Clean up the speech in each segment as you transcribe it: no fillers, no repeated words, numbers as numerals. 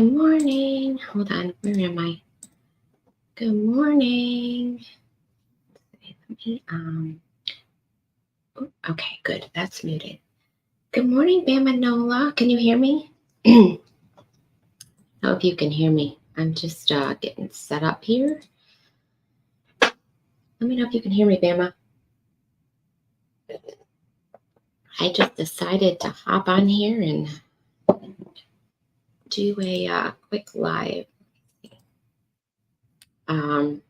Good morning. Hold on. Where am I? Good morning. Okay, good. That's muted. Good morning, Bama Nola. Can you hear me? I hope you can hear me. I'm just getting set up here. Let me know if you can hear me, Bama. I just decided to hop on here and do a quick live. All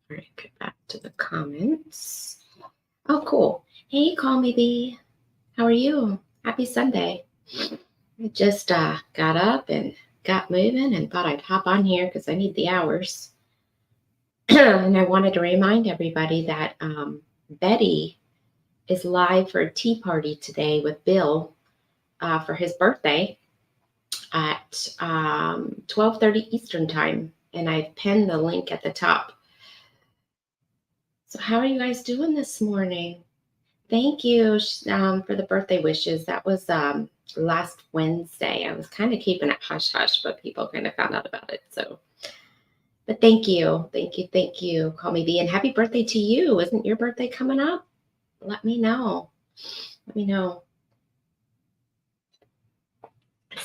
right, get back to the comments. Oh, cool. Hey, Call Me B. How are you? Happy Sunday. I just got up and got moving and thought I'd hop on here because I need the hours. And I wanted to remind everybody that Betty is live for a tea party today with Bill for his birthday at 12:30 Eastern time. And I've pinned the link at the top. So how are you guys doing this morning? Thank you for the birthday wishes. That was last Wednesday. I was kind of keeping it hush hush, but people kind of found out about it. So, but thank you. Call me B, and happy birthday to you. Isn't your birthday coming up? Let me know.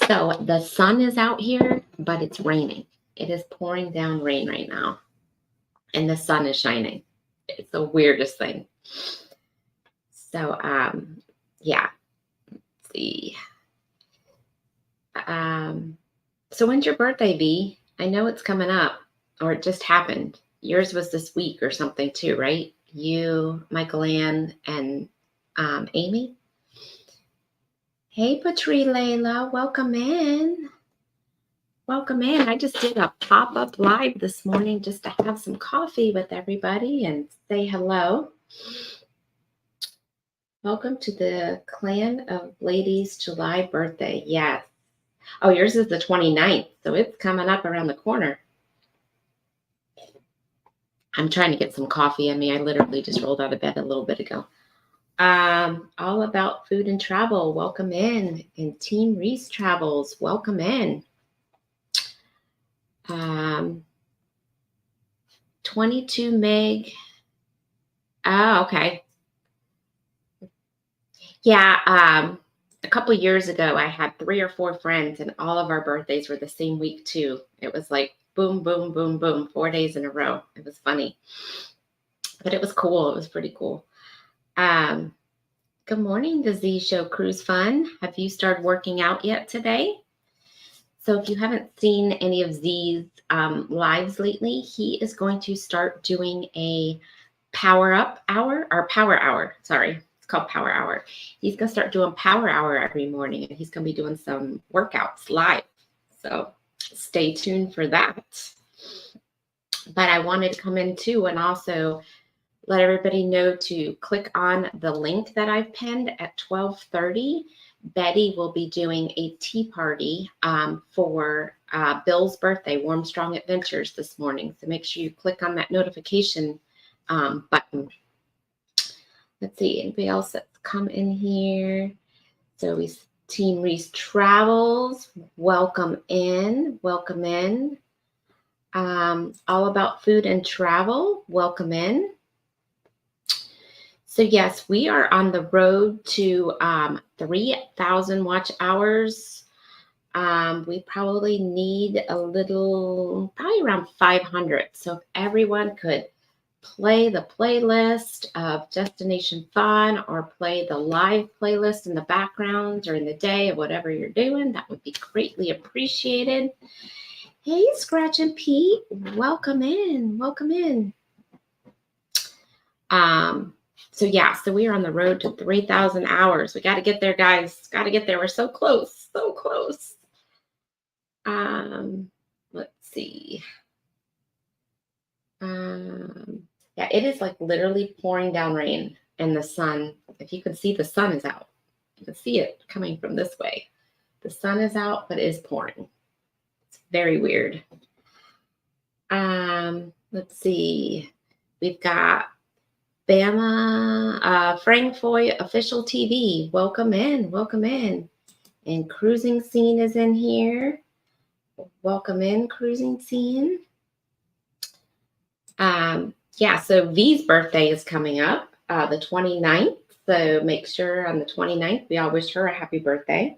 So the sun is out here, but it's raining. It is pouring down rain right now, and the sun is shining. It's the weirdest thing. So, yeah. Let's see. So when's your birthday, B? I know it's coming up, or it just happened. Yours was this week or something too, right? You, Michael Ann, and Amy. Hey, Patri Layla, welcome in. Welcome in. I just did a pop-up live this morning just to have some coffee with everybody and say hello. Welcome to the Clan of Ladies July birthday. Yes. Oh, yours is the 29th, so it's coming up around the corner. I'm trying to get some coffee in me. I literally just rolled out of bed a little bit ago. All about food and travel. Welcome in. And Team Reese Travels. Welcome in. 22 meg. Oh, okay. Yeah. A couple years ago, I had 3 or 4 friends, and all of our birthdays were the same week too. It was like boom, boom, boom, boom, 4 days in a row. It was funny, but it was cool. It was pretty cool. Good morning, the Z Show Cruise Fun. Have you started working out yet today? So if you haven't seen any of Z's lives lately, he is going to start doing a power hour. Sorry, it's called Power Hour. He's going to start doing Power Hour every morning, and he's going to be doing some workouts live. So stay tuned for that. But I wanted to come in too and also let everybody know to click on the link that I've pinned at 12:30. Betty will be doing a tea party for Bill's birthday, Warm Strong Adventures, this morning. So make sure you click on that notification button. Let's see, anybody else that's come in here? So we Team Reese Travels, welcome in. All about food and travel, welcome in. So yes, we are on the road to 3,000 watch hours. We probably need probably around 500. So if everyone could play the playlist of Destination Fun or play the live playlist in the background during the day of whatever you're doing, that would be greatly appreciated. Hey, Scratch and Pete, welcome in. So we are on the road to 3,000 hours. We got to get there, guys. Got to get there. We're so close. Let's see. Yeah, it is like literally pouring down rain, and the sun, if you can see, the sun is out. You can see it coming from this way. The sun is out, but it is pouring. It's very weird. Let's see. We've got Bama, Frank Foy Official TV. Welcome in. And Cruising Scene is in here. Welcome in, Cruising Scene. Yeah, so V's birthday is coming up, the 29th. So make sure on the 29th, we all wish her a happy birthday.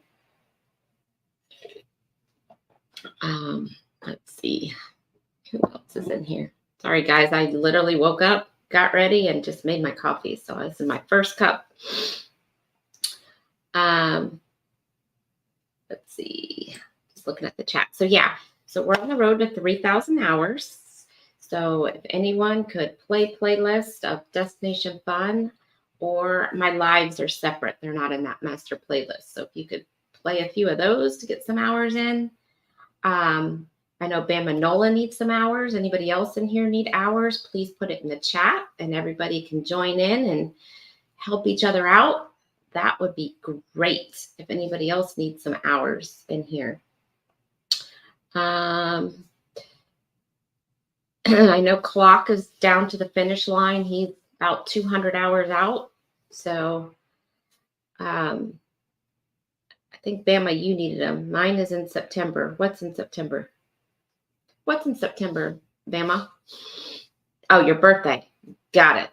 Let's see. Who else is in here? Sorry, guys. I literally woke up, got ready, and just made my coffee. So this is my first cup. Let's see. Just looking at the chat. So yeah. So we're on the road to 3,000 hours. So if anyone could play playlist of Destination Fun, or my lives are separate. They're not in that master playlist. So if you could play a few of those to get some hours in. I know Bama Nola needs some hours. Anybody else in here need hours? Please put it in the chat and everybody can join in and help each other out. That would be great if anybody else needs some hours in here. I know Clock is down to the finish line. He's about 200 hours out. So I think Bama, you needed him. Mine is in September. What's in September? What's in September, Bama? Oh, your birthday. Got it.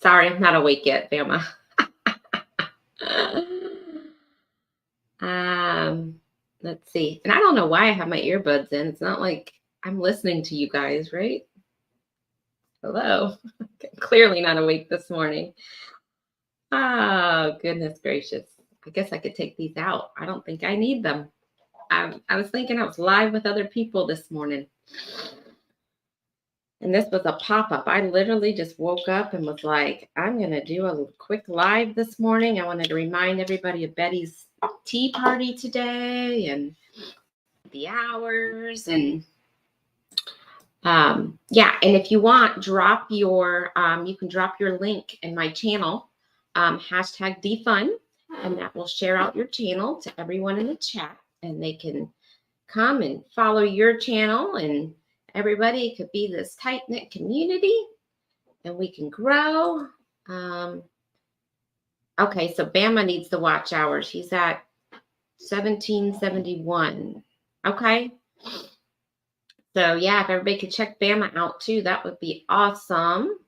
Sorry, I'm not awake yet, Bama. Let's see. And I don't know why I have my earbuds in. It's not like I'm listening to you guys, right? Hello. Clearly not awake this morning. Oh, goodness gracious. I guess I could take these out. I don't think I need them. I was thinking I was live with other people this morning. And this was a pop-up. I literally just woke up and was like, I'm going to do a quick live this morning. I wanted to remind everybody of Betty's tea party today and the hours. And yeah, and if you want, drop your, you can drop your link in my channel, hashtag DFun, and that will share out your channel to everyone in the chat, and they can come and follow your channel, and everybody could be this tight-knit community and we can grow. Okay, so Bama needs the watch hours. He's at 1771. Okay. So yeah, if everybody could check Bama out too, that would be awesome.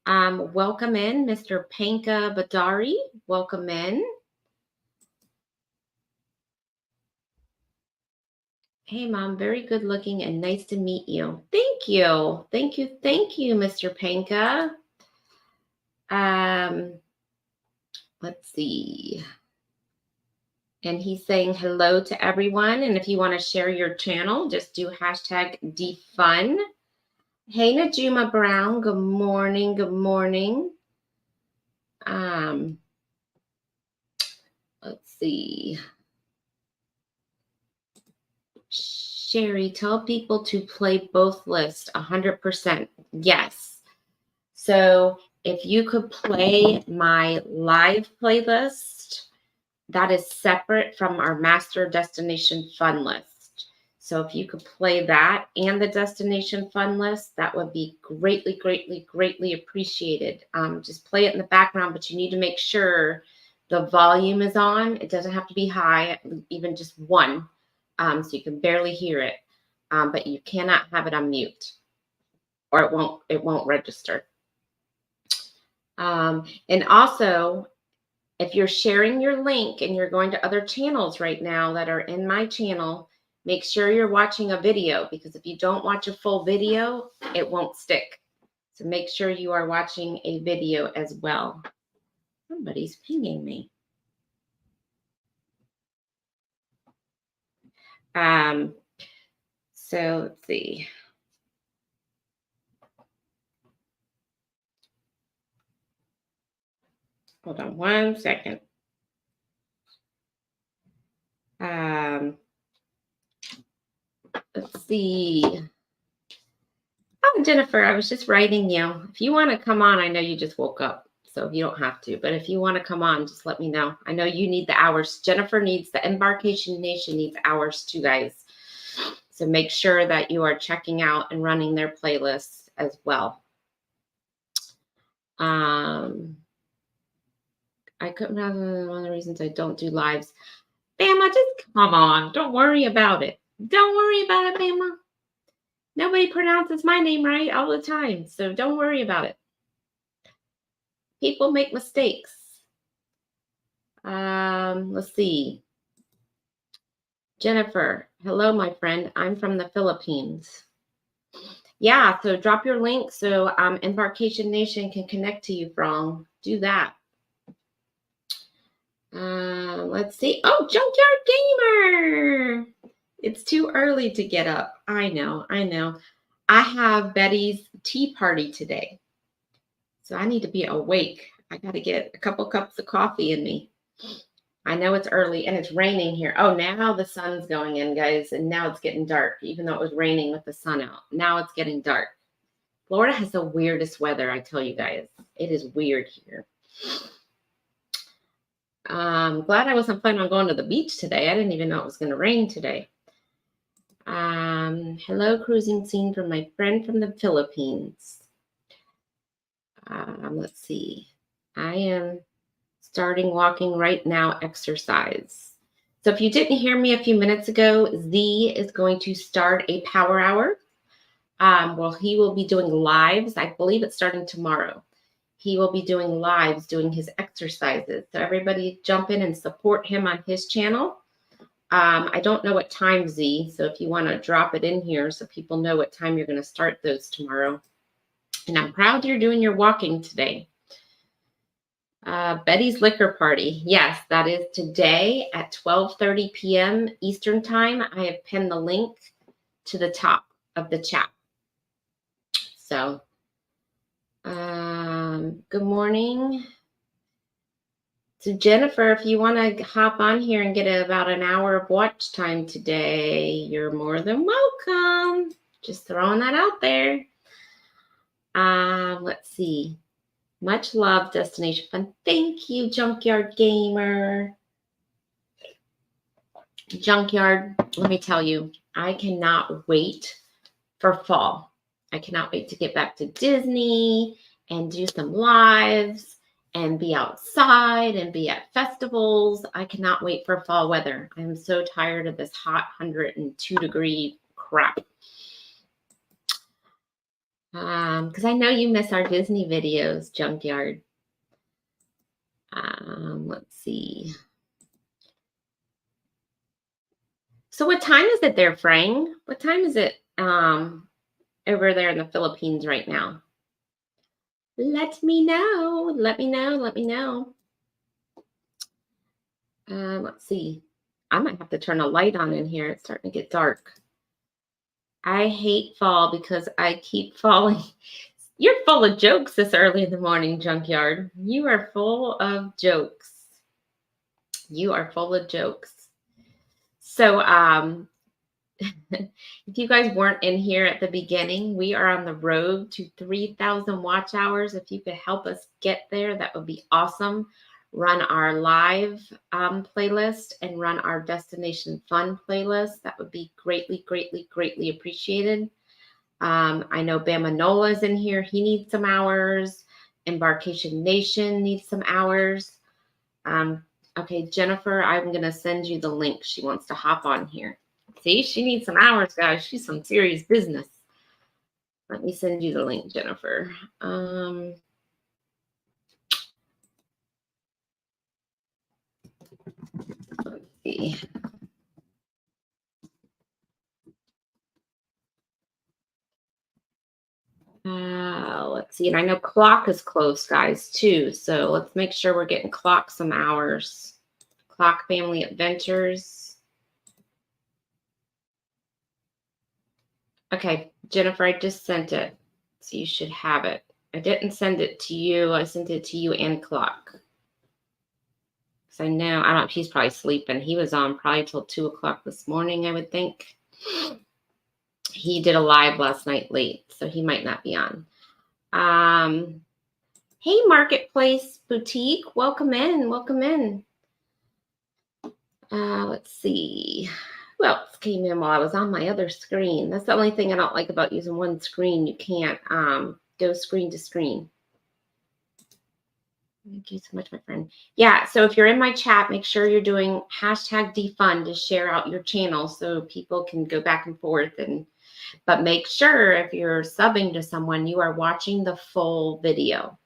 Welcome in, Mr. Panka Badari. Welcome in. Hey, Mom, very good looking and nice to meet you. Thank you. Thank you. Thank you, Mr. Panka. Let's see. And he's saying hello to everyone. And if you want to share your channel, just do hashtag DFun. Hey, Najuma Brown. Good morning. Good morning. Let's see. Sherry, tell people to play both lists 100%. Yes. So if you could play my live playlist, that is separate from our master destination fun list. So if you could play that and the destination fun list, that would be greatly, greatly, greatly appreciated. Just play it in the background, but you need to make sure the volume is on. It doesn't have to be high, even just one. So you can barely hear it, but you cannot have it on mute, or it won't register. And also, if you're sharing your link and you're going to other channels right now that are in my channel, make sure you're watching a video, because if you don't watch a full video, it won't stick. So make sure you are watching a video as well. Somebody's pinging me. So let's see. Hold on one second. Let's see. Oh, Jennifer, I was just writing you. If you want to come on, I know you just woke up, so you don't have to. But if you want to come on, just let me know. I know you need the hours. Jennifer needs, the Embarkation Nation needs hours too, guys. So make sure that you are checking out and running their playlists as well. I couldn't have one of the reasons I don't do lives. Bama, just come on. Don't worry about it. Don't worry about it, Bama. Nobody pronounces my name right all the time, so don't worry about it. People make mistakes. Let's see. Jennifer, hello, my friend. I'm from the Philippines. Yeah, so drop your link so Embarkation Nation can connect to you, Frong. Do that. Let's see. Oh, Junkyard Gamer. It's too early to get up. I know. I have Betty's tea party today. So I need to be awake. I got to get a couple cups of coffee in me. I know it's early and it's raining here. Oh, now the sun's going in, guys, and now it's getting dark, even though it was raining with the sun out. Now it's getting dark. Florida has the weirdest weather, I tell you guys. It is weird here. Glad I wasn't planning on going to the beach today. I didn't even know it was going to rain today. Hello, cruising scene from my friend from the Philippines. Let's see. I am starting walking right now, exercise. So if you didn't hear me a few minutes ago, Z is going to start a power hour. Well, he will be doing lives. I believe it's starting tomorrow. He will be doing lives, doing his exercises. So everybody jump in and support him on his channel. I don't know what time, Z, so if you want to drop it in here so people know what time you're going to start those tomorrow. And I'm proud you're doing your walking today. Betty's Liquor Party. Yes, that is today at 12:30 p.m. Eastern Time. I have pinned the link to the top of the chat. So, good morning. So Jennifer, if you want to hop on here and get about an hour of watch time today, you're more than welcome. Just throwing that out there. Let's see. Much love, Destination Fun. Thank you, Junkyard Gamer. Junkyard, let me tell you, I cannot wait for fall. I cannot wait to get back to Disney and do some lives and be outside and be at festivals. I cannot wait for fall weather. I'm so tired of this hot 102-degree crap. Because I know you miss our Disney videos, Junkyard. Let's see. So what time is it there, Frank? What time is it over there in the Philippines right now? Let me know. Let me know. Let's see. I might have to turn a light on in here. It's starting to get dark. I hate fall because I keep falling. You're full of jokes this early in the morning, Junkyard. You are full of jokes. You are full of jokes. So, if you guys weren't in here at the beginning, we are on the road to 3,000 watch hours. If you could help us get there, that would be awesome. Run our live playlist and run our Destination Fun playlist. That would be greatly, greatly, greatly appreciated. I know Bama Nola's in here. He needs some hours. Embarkation Nation needs some hours. Okay, Jennifer, I'm going to send you the link. She wants to hop on here. See, she needs some hours, guys. She's some serious business. Let me send you the link, Jennifer. Let's see. Let's see. And I know Clock is close, guys, too. So let's make sure we're getting Clock some hours. Clock Family Adventures. Okay, Jennifer, I just sent it. So you should have it. I didn't send it to you. I sent it to you and Clock. Because I know, I don't know, he's probably sleeping. He was on probably till 2 o'clock this morning, I would think. He did a live last night late, so he might not be on. Hey, Marketplace Boutique, welcome in, welcome in. Let's see. Who else came in while I was on my other screen? That's the only thing I don't like about using one screen. You can't go screen to screen. Thank you so much, my friend. Yeah, so if you're in my chat, make sure you're doing hashtag defund to share out your channel so people can go back and forth. But make sure if you're subbing to someone, you are watching the full video.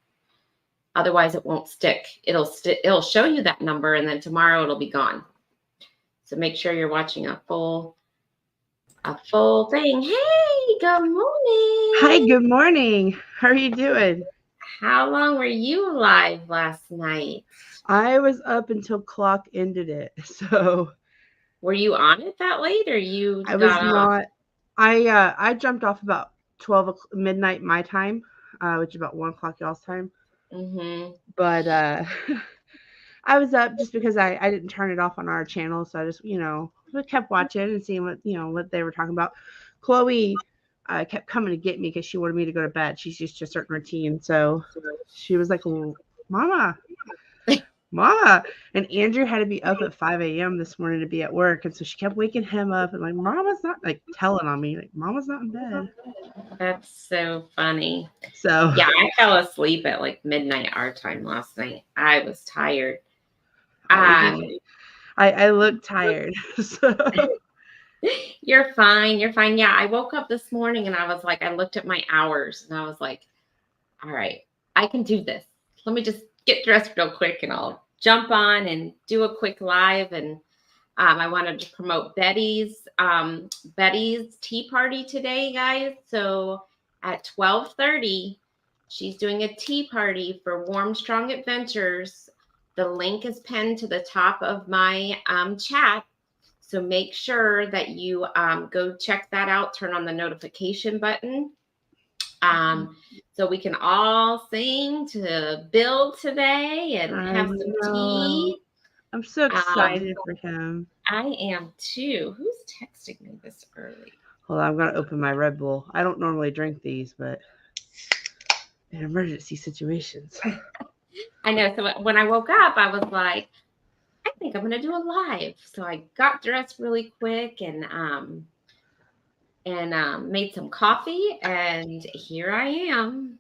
Otherwise, it won't stick. It'll show you that number, and then tomorrow it'll be gone. So make sure you're watching a full thing. Hey, good morning. Hi, good morning. How are you doing? How long were you live last night? I was up until clock ended it. So Were you on it that late, or you I was got on? not. I jumped off about midnight my time, which is about 1 o'clock y'all's time. Mm-hmm. But I was up just because I didn't turn it off on our channel, so I just we kept watching and seeing what they were talking about. Chloe kept coming to get me because she wanted me to go to bed. She's used to a certain routine, so she was like, "Mama, Mama," and Andrew had to be up at 5 a.m. this morning to be at work, and so she kept waking him up and like, "Mama's not," like telling on me, like, "Mama's not in bed." That's so funny. So yeah, I fell asleep at like midnight our time last night. I was tired. I look tired. So You're fine. You're fine. Yeah, I woke up this morning and I was like, I looked at my hours and I was like, all right, I can do this. Let me just get dressed real quick and I'll jump on and do a quick live. And I wanted to promote Betty's tea party today, guys. So at 12:30, she's doing a tea party for Warm Strong Adventures. The link is pinned to the top of my chat. So make sure that you go check that out, turn on the notification button. So we can all sing to Bill today and have some tea. I'm so excited for him. I am too. Who's texting me this early? Hold on, I'm going to open my Red Bull. I don't normally drink these, but in emergency situations. I know. So when I woke up, I was like, I think I'm going to do a live. So I got dressed really quick and made some coffee, and here I am.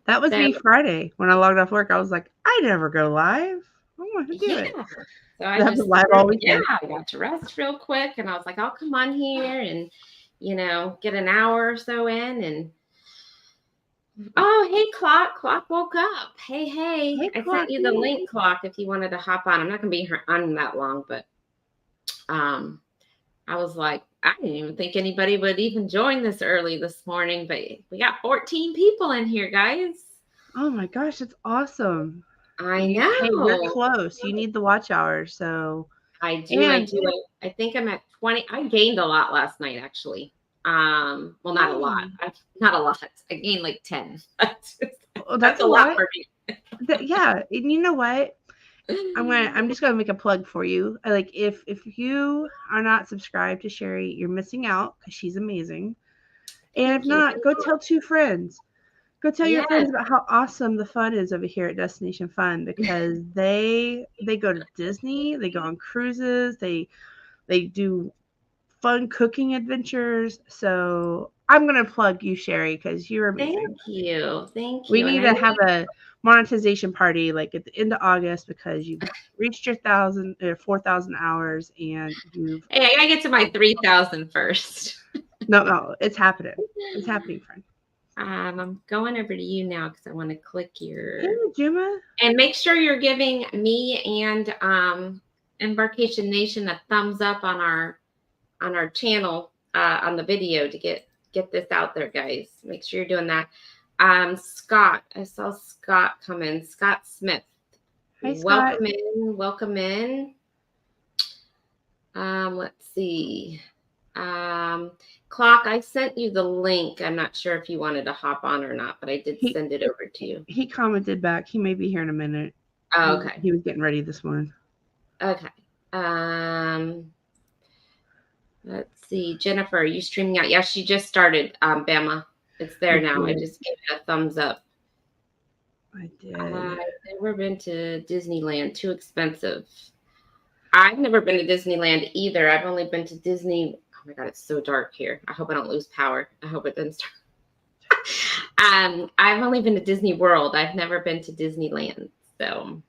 That was me Friday when I logged off work. I was like, I never go live. I want to do it. So I just live all weekend. I got dressed real quick, and I was like, I'll come on here and get an hour or so in. And oh, hey, Clock woke up. Hey, I sent you the link, Clock, if you wanted to hop on. I'm not gonna be on that long, but I was like, I didn't even think anybody would even join this early this morning, but we got 14 people in here, guys. Oh my gosh, it's awesome. I know. Hey, you're close. You need the watch hours, so I do. I think I'm at 20. I gained a lot last night, actually. Well, not a lot. Not a lot. I gained like 10. That's a lot for me. Yeah, and you know what? I'm just gonna make a plug for you. Like if you are not subscribed to Sherry, you're missing out because she's amazing. And if not, go tell 2 friends. Go tell your friends about how awesome the fun is over here at Destination Fun, because they go to Disney, they go on cruises, they do fun cooking adventures. So I'm gonna plug you, Sherry, because you're amazing. Thank you. We need to have a monetization party like at the end of August because you've reached your 4,000 hours and you've. Hey, I gotta get to my 3,000 first. No, it's happening. It's happening, friend. I'm going over to you now because I want to click your. Hey, Gemma. And make sure you're giving me and Embarkation Nation a thumbs up on our channel on the video to get this out there, guys. Make sure you're doing that. Scott, I saw Scott come in. Scott Smith. Hi, Scott. Welcome in. Let's see. Clock, I sent you the link. I'm not sure if you wanted to hop on or not, but I did send it over to you. He commented back. He may be here in a minute. Oh, okay. He was getting ready this morning. Okay. Let's see. Jennifer, are you streaming out? Yeah, she just started, Bama. It's there now. I just gave it a thumbs up. I did. I've never been to Disneyland. Too expensive. I've never been to Disneyland either. I've only been to Disney. Oh my God, it's so dark here. I hope I don't lose power. I hope it doesn't start. I've only been to Disney World. I've never been to Disneyland. So,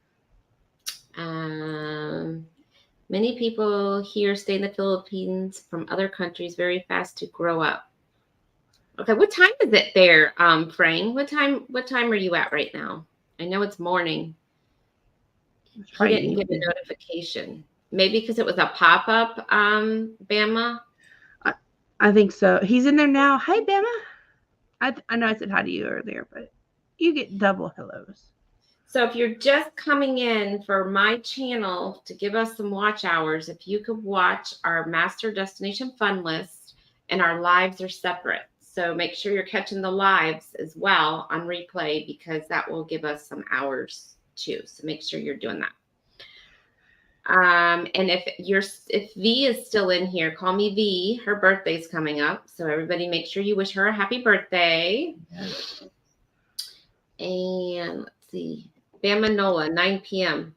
many people here stay in the Philippines from other countries very fast to grow up. Okay, what time is it there, Frank? What time are you at right now? I know it's morning. He didn't get a notification. Maybe because it was a pop-up, Bama. I think so. He's in there now. Hi, Bama. I know I said hi to you earlier, but you get double hellos. So if you're just coming in for my channel to give us some watch hours, if you could watch our master destination fun list, and our lives are separate. So make sure you're catching the lives as well on replay, because that will give us some hours too. So make sure you're doing that. And if V is still in here, call me V. Her birthday's coming up. So everybody make sure you wish her a happy birthday. Yes. And let's see. Bama Nola, 9 p.m.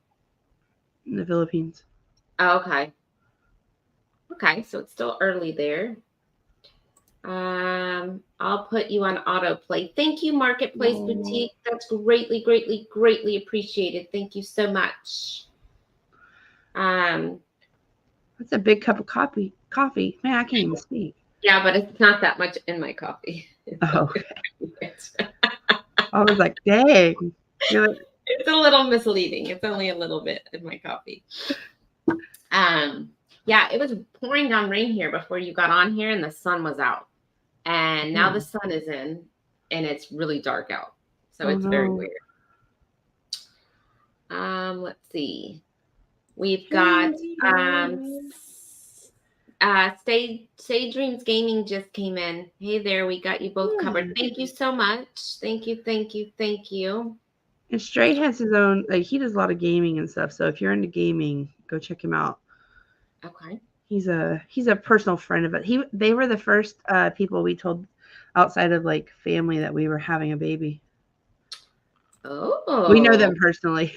In the Philippines. Oh, okay. Okay, so it's still early there. I'll put you on autoplay. Thank you, Marketplace Boutique. That's greatly, greatly, greatly appreciated. Thank you so much. That's a big cup of coffee. Man, I can't even speak. Yeah, but it's not that much in my coffee. Oh, okay. I was like, dang. You're like, it's a little misleading. It's only a little bit in my coffee. Yeah, it was pouring down rain here before you got on here, and the sun was out. And now the sun is in, and it's really dark out. So it's very weird. Let's see. We've got Stay Dreams Gaming just came in. Hey there, we got you both covered. Thank you so much. Thank you, thank you, thank you. And Stray has his own, like, he does a lot of gaming and stuff. So if you're into gaming, go check him out. Okay. He's a personal friend of it. They were the first people we told outside of like family that we were having a baby. Oh. We know them personally.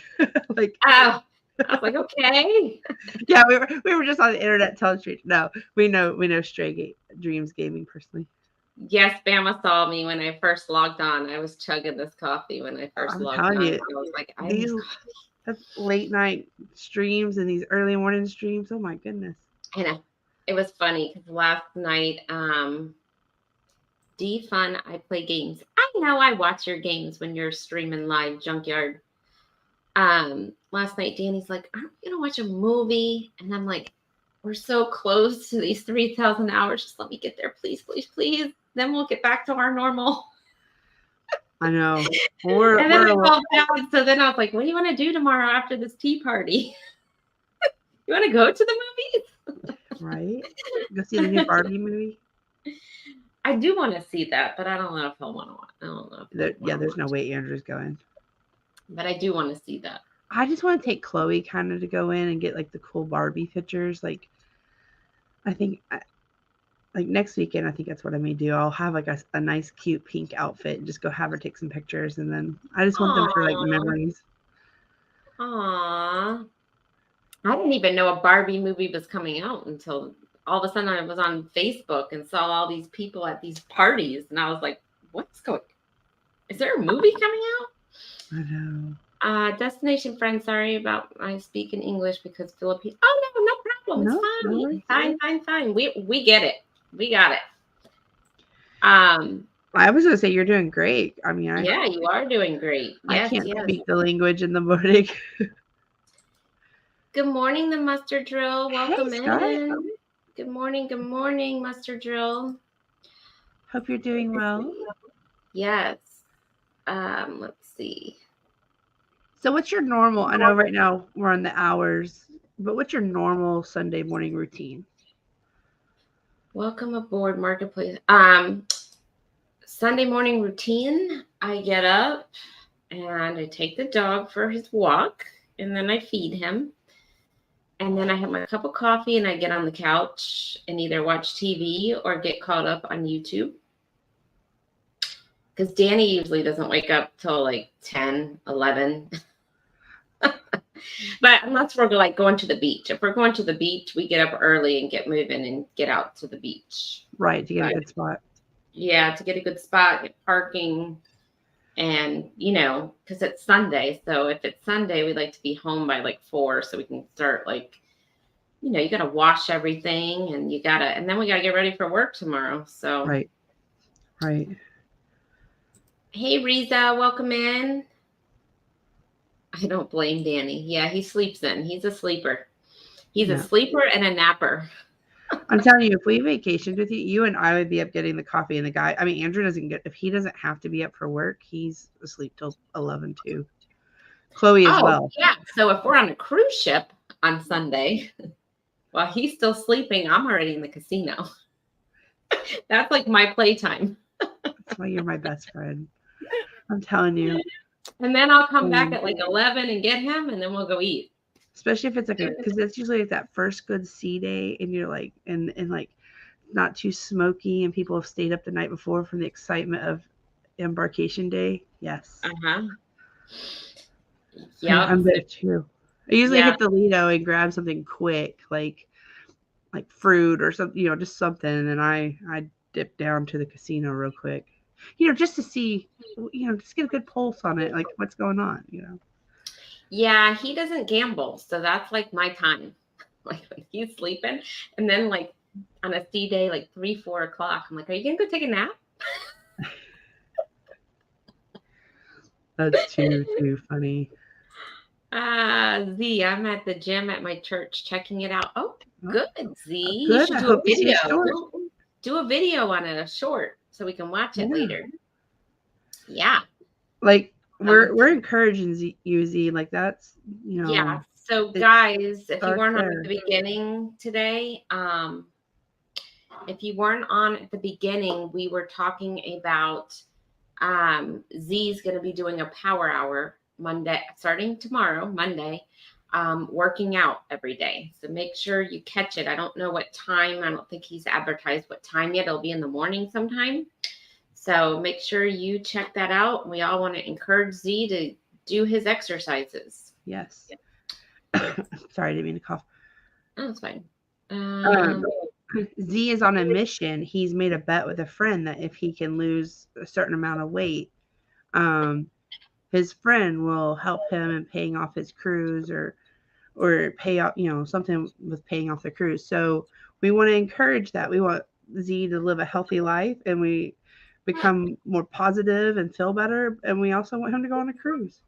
Like, oh. I was like, okay. Yeah, we were just on the internet telling straight. No, we know Stray Dreams Gaming personally. Yes, Bama saw me when I first logged on. I was chugging this coffee when I first logged on. I was like, these late night streams and these early morning streams. Oh my goodness. I know. It was funny because last night, D-Fun, I play games. I know I watch your games when you're streaming live, Junkyard. Last night, Danny's like, aren't we going to watch a movie? And I'm like, we're so close to these 3,000 hours. Just let me get there, please, please, please. Then we'll get back to our normal. I know. And then I called down. So then I was like, what do you want to do tomorrow after this tea party? You want to go to the movies? Right. Go see the new Barbie movie. I do want to see that, but I don't know if I'll want to watch. I don't know. There's no way Andrew's going. But I do want to see that. I just want to take Chloe kind of to go in and get like the cool Barbie pictures. Like, I think like next weekend, I think that's what I may do. I'll have like a nice, cute pink outfit and just go have her take some pictures. And then I just want them for like memories. Aww. I didn't even know a Barbie movie was coming out until all of a sudden I was on Facebook and saw all these people at these parties. And I was like, is there a movie coming out? I know. Destination friend, sorry about I speak in English because Philippines. Oh no problem. It's fine. Fine. We get it. We got it. I was gonna say you're doing great. I mean, yeah, you are doing great. Yes, I can't speak the language in the morning. Good morning, the Mustard Drill. Welcome in. Good morning, Mustard Drill. Hope you're doing well. Yes. Let's see. So what's your normal? I know right now we're on the hours, but what's your normal Sunday morning routine? Welcome aboard, Marketplace. Sunday morning routine. I get up and I take the dog for his walk, and then I feed him. And then I have my cup of coffee and I get on the couch and either watch TV or get caught up on YouTube. Because Danny usually doesn't wake up till like 10, 11. But unless we're like going to the beach. If we're going to the beach, we get up early and get moving and get out to the beach. Right, to get a good spot. Yeah, to get a good spot, get parking. And, because it's Sunday. So if it's Sunday, we like to be home by like 4 so we can start like, you got to wash everything and and then we got to get ready for work tomorrow. So, Right. Hey, Riza, welcome in. I don't blame Danny. Yeah, he sleeps in. He's a sleeper. He's a sleeper and a napper. I'm telling you, if we vacationed with you, you and I would be up getting the coffee, and the guy, Andrew if he doesn't have to be up for work, he's asleep till 11 too. Chloe as well. Yeah. So if we're on a cruise ship on Sunday, while he's still sleeping, I'm already in the casino. That's like my playtime. That's why you're my best friend. I'm telling you. And then I'll come back at like 11 and get him, and then we'll go eat. Especially if it's like because it's usually like that first good sea day, and you're like, and like not too smoky, and people have stayed up the night before from the excitement of embarkation day. Yes. Yeah, I'm there too. I usually hit the Lido and grab something quick, like fruit or something, just something, and then I dip down to the casino real quick, just to see, just get a good pulse on it, like what's going on, Yeah, he doesn't gamble, so that's like my time. Like when he's sleeping, and then like on a sea day, like 3, 4 o'clock, I'm like, "Are you gonna go take a nap?" That's too funny. Z, I'm at the gym at my church checking it out. Oh, good, Z. Good. You should do a video. Do a video on it, a short, so we can watch it later. Yeah. Like we're encouraging you, Z. Like that's Yeah. So guys, if you weren't on at the beginning today, if you weren't on at the beginning, we were talking about Z's going to be doing a power hour Monday, starting tomorrow, Monday, working out every day. So make sure you catch it. I don't know what time. I don't think he's advertised what time yet. It'll be in the morning sometime. So make sure you check that out. We all want to encourage Z to do his exercises. Yes. Sorry, I didn't mean to cough. Oh, it's fine. Z is on a mission. He's made a bet with a friend that if he can lose a certain amount of weight, his friend will help him in paying off his cruise or pay out, something with paying off the cruise. So we want to encourage that. We want Z to live a healthy life, and we become more positive and feel better. And we also want him to go on a cruise.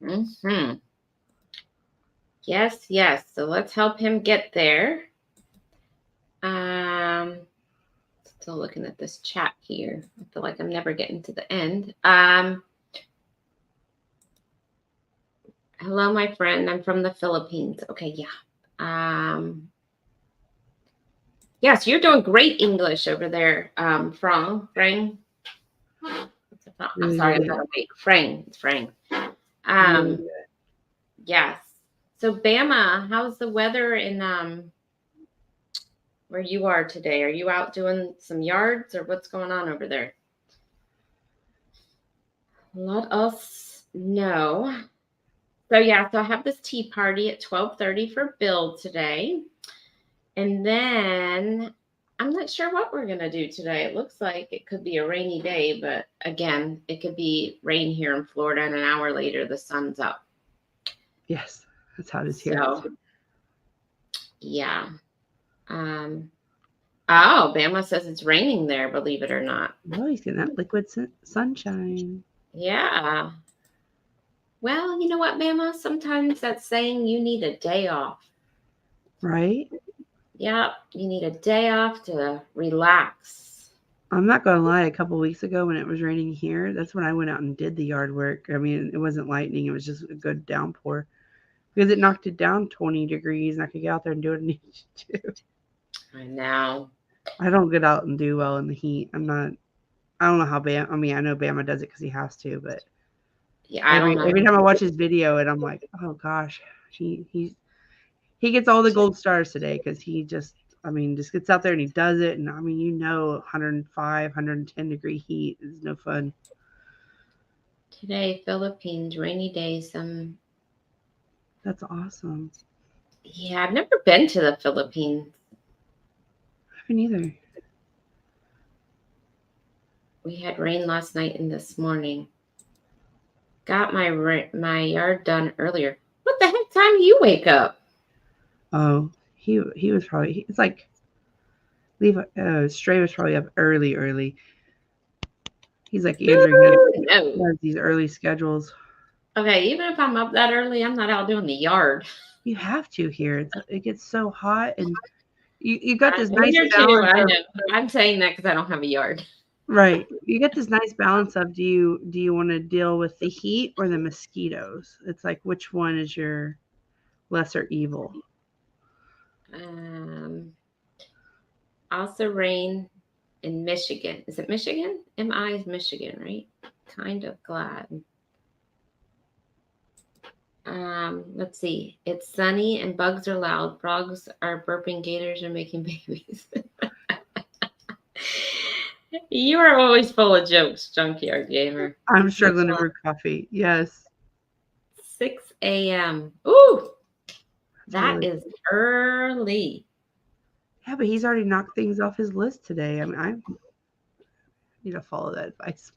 Mm-hmm. Yes. So let's help him get there. Still looking at this chat here. I feel like I'm never getting to the end. Hello, my friend. I'm from the Philippines. Okay, yeah. Yes, you're doing great English over there, Frang. I'm sorry, I'm not awake. Frang. It's Frang. Yes. So, Bama, how's the weather in where you are today? Are you out doing some yards, or what's going on over there? Let us know. So I have this tea party at 12:30 for Bill today. And then I'm not sure what we're going to do today. It looks like it could be a rainy day, but again, it could be rain here in Florida, and an hour later, the sun's up. Yes, that's how it is here. So, yeah. Oh, Bama says it's raining there, believe it or not. Oh, he's getting that liquid sunshine. Yeah. Well, you know what, Bama? Sometimes that's saying you need a day off. Right? Yeah, you need a day off to relax. I'm not going to lie. A couple of weeks ago when it was raining here, that's when I went out and did the yard work. I mean, it wasn't lightning. It was just a good downpour because it knocked it down 20 degrees, and I could get out there and do what I needed to do. I know. I don't get out and do well in the heat. I don't know how Bama, I know Bama does it because he has to, but yeah, every time I watch his video, and I'm like, oh gosh, he gets all the gold stars today because he just gets out there and he does it. And 105, 110 degree heat is no fun. Today, Philippines, rainy day. That's awesome. Yeah, I've never been to the Philippines. I haven't either. We had rain last night and this morning. got my yard done earlier. What the heck time do you wake up? Oh, he was probably, it's like, Stray was probably up early. He's like Andrew, No. he has these early schedules. Okay, even if I'm up that early, I'm not out doing the yard. You have to here. It gets so hot, and you got this I'm nice here too. balance. I know. I'm saying that because I don't have a yard. Right. You get this nice balance of do you want to deal with the heat or the mosquitoes? It's like which one is your lesser evil? Also rain in Michigan. Is it Michigan? MI is Michigan, right? Kind of glad. Let's see. It's sunny and bugs are loud. Frogs are burping. Gators are making babies. You are always full of jokes, Junkyard Gamer. I'm struggling to brew coffee. Yes. 6 a.m. Ooh, that really is early. Yeah, but he's already knocked things off his list today. I mean, I need to follow that advice.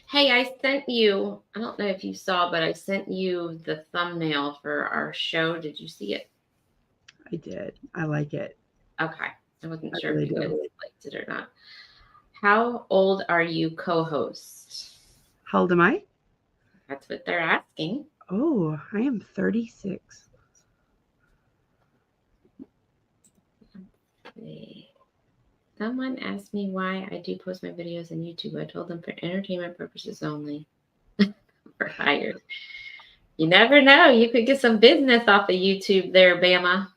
Hey, I sent you, I don't know if you saw, but I sent you the thumbnail for our show. Did you see it? I did. I like it. Okay. I wasn't sure really if you guys do. liked it or not. How old are you, co-host? How old am I? That's what they're asking. Oh, I am 36. Someone asked me why I do post my videos on YouTube. I told them for entertainment purposes only. For hire. You never know. You could get some business off of YouTube there, Bama.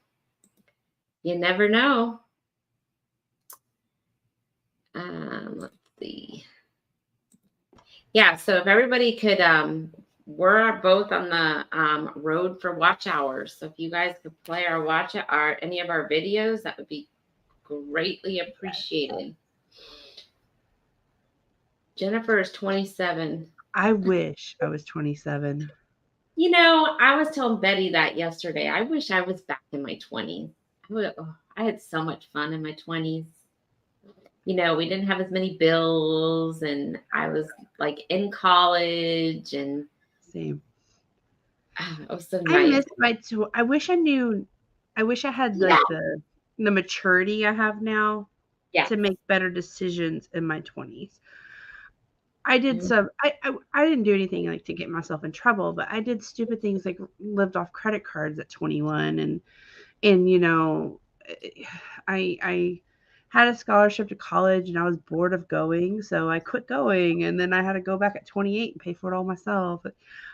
You never know. Let's see. Yeah, so if everybody could, we're both on the road for watch hours. So if you guys could play any of our videos, that would be greatly appreciated. Jennifer is 27. I wish I was 27. You know, I was telling Betty that yesterday. I wish I was back in my 20s. I had so much fun in my 20s. You know, we didn't have as many bills, and I was like in college, and Same. it was so nice. I wish I knew. I wish I had like the maturity I have now to make better decisions in my 20s. I did some. I didn't do anything like to get myself in trouble, but I did stupid things like lived off credit cards at 21, and you know, I had a scholarship to college and I was bored of going, so I quit going, and then I had to go back at 28 and pay for it all myself. I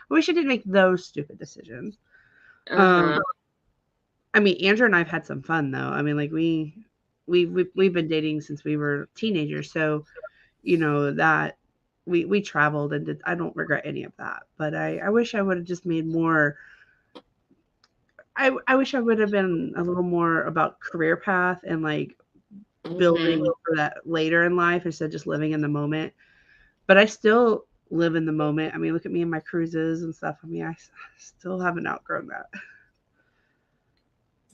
wish I didn't make those stupid decisions. I mean, Andrew and I've had some fun though. I mean, like we've been dating since we were teenagers, so you know that we traveled and I don't regret any of that. But I wish I would have just made more. I wish I would have been a little more about career path and like building for that later in life instead of just living in the moment. But I still live in the moment. I mean, look at me and my cruises and stuff. I mean, I still haven't outgrown that.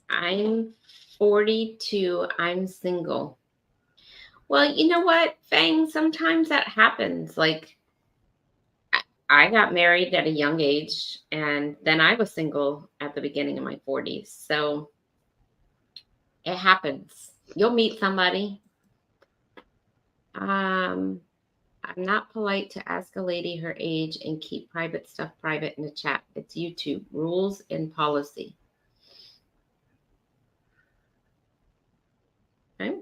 I'm 42. I'm single. Well, you know what, Fang? Sometimes that happens. Like, I got married at a young age, and then I was single at the beginning of my 40s. So it happens. You'll meet somebody. I'm not polite to ask a lady her age and keep private stuff private in the chat. It's YouTube rules and policy. Okay.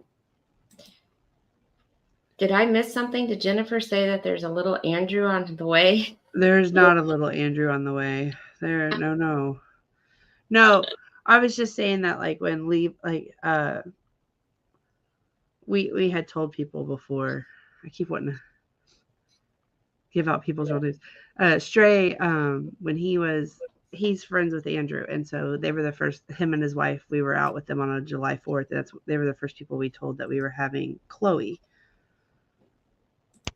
Did I miss something? Did Jennifer say that there's a little Andrew on the way? There's not a little Andrew on the way. No. I was just saying that like when we had told people before. I keep wanting to give out people's real names. Stray, when he's friends with Andrew, and so they were the first. Him and his wife, we were out with them on a July 4th. They were the first people we told that we were having Chloe.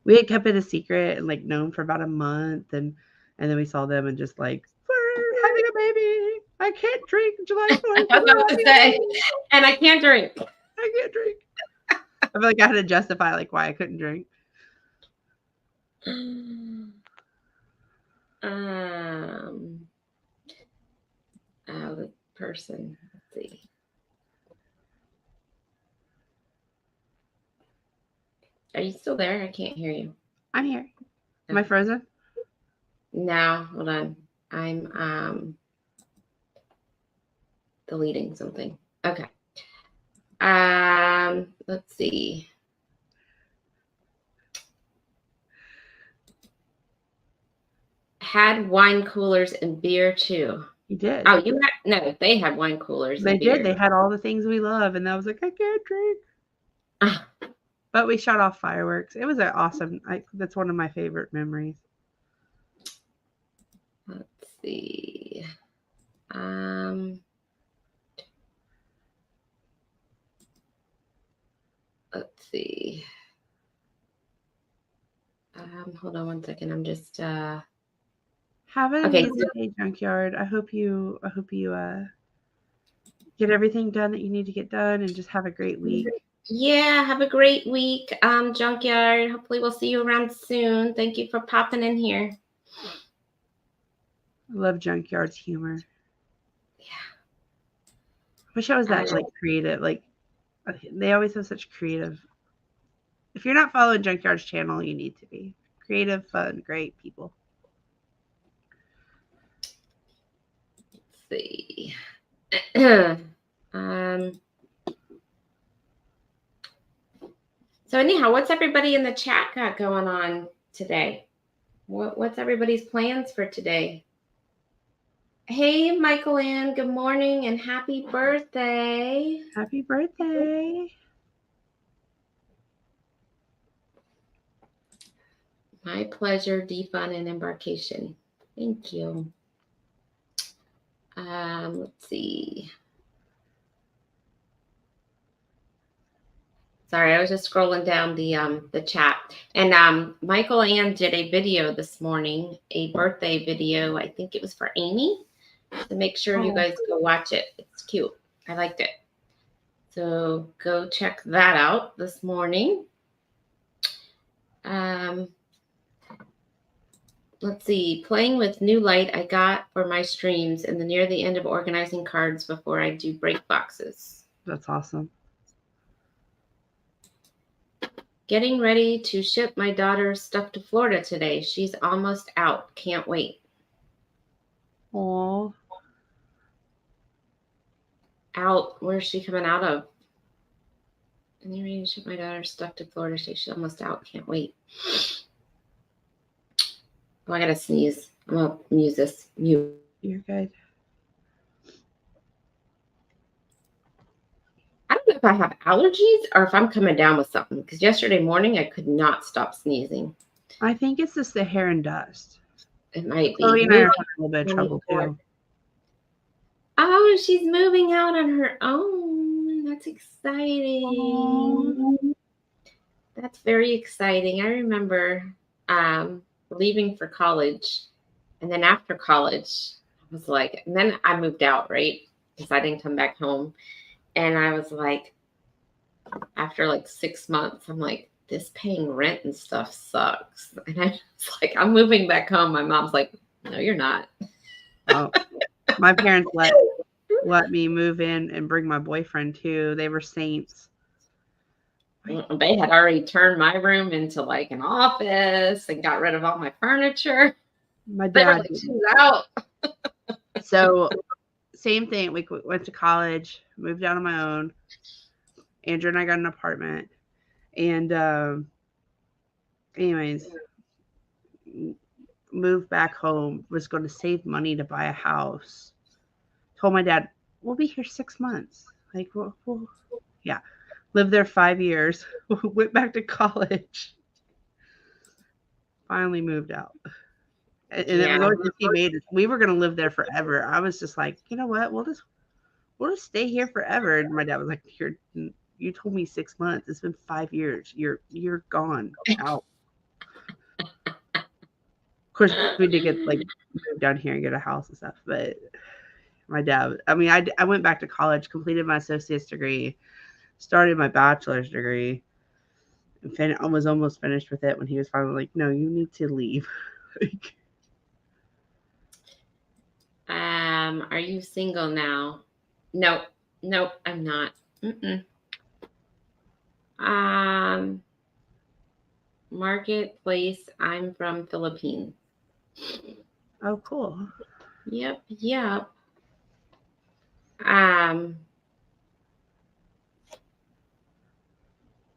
We had kept it a secret and like known for about a month, and then we saw them and just like, we're having a baby. I can't drink July 4th. I was about to say, and I can't drink. I can't drink. I feel like I had to justify like why I couldn't drink. The person. Let's see. Are you still there? I can't hear you. I'm here. Am I frozen? No, hold on. I'm deleting something. Okay. Let's see. Had wine coolers and beer too. You did. Oh, you had no, they had wine coolers They and beer. did. They had all the things we love, and I was like, I can't drink. But we shot off fireworks. It was an awesome. That's one of my favorite memories. Let's see. Let's see. Hold on one second. I'm just have an okay. amazing day, Junkyard. I hope you get everything done that you need to get done, and just have a great week. Yeah, have a great week, Junkyard. Hopefully we'll see you around soon. Thank you for popping in here. I love Junkyard's humor. Yeah. I wish I was that like creative. Like they always have such creative. If you're not following Junkyard's channel, you need to be. Creative, fun, great people. Let's see. So anyhow, what's everybody in the chat got going on today? What's everybody's plans for today? Hey, Michael Ann, good morning and happy birthday. Happy birthday. My pleasure, defun and embarkation. Thank you. Let's see. Sorry, I was just scrolling down the chat. And Michael Ann did a video this morning, a birthday video. I think it was for Amy. So make sure you guys go watch it. It's cute. I liked it. So go check that out this morning. Let's see. Playing with new light I got for my streams and near the end of organizing cards before I do break boxes. That's awesome. Getting ready to ship my daughter's stuff to Florida today. She's almost out. Can't wait. Aww. Out. Where's she coming out of? Getting ready to ship my daughter's stuff to Florida today. She's almost out. Can't wait. Oh, I gotta sneeze. I'm gonna mute this. Mute. You're good. I don't know if I have allergies or if I'm coming down with something, because yesterday morning I could not stop sneezing. I think it's just the hair and dust. It might be. Chloe and I are having a little bit of trouble too. Oh, she's moving out on her own. That's exciting. Aww. That's very exciting. I remember leaving for college, and then after college, I was like, and then I moved out, right? Because I didn't come back home. And I was like, after like 6 months, I'm like, this paying rent and stuff sucks. And I was like, I'm moving back home. My mom's like, no, you're not. Oh, my parents let me move in and bring my boyfriend too. They were saints. They had already turned my room into like an office and got rid of all my furniture. My dad like, she's out. So same thing. We went to college, moved out on my own. Andrew and I got an apartment. And anyways, moved back home, was going to save money to buy a house. Told my dad, we'll be here 6 months. Like, we'll yeah. Lived there 5 years. Went back to college. Finally moved out. And it was always he made it. We were going to live there forever. I was just like, you know what? We'll just stay here forever. And my dad was like, you told me 6 months. It's been 5 years. You're gone out. Of course, we did get like move down here and get a house and stuff. But my dad, I mean, I went back to college, completed my associate's degree, started my bachelor's degree, and I was almost finished with it when he was finally like, no, you need to leave. Are you single now? Nope. Nope, I'm not. Mm-mm. Um, Marketplace, I'm from Philippines. Oh, cool. Yep, yep. Um,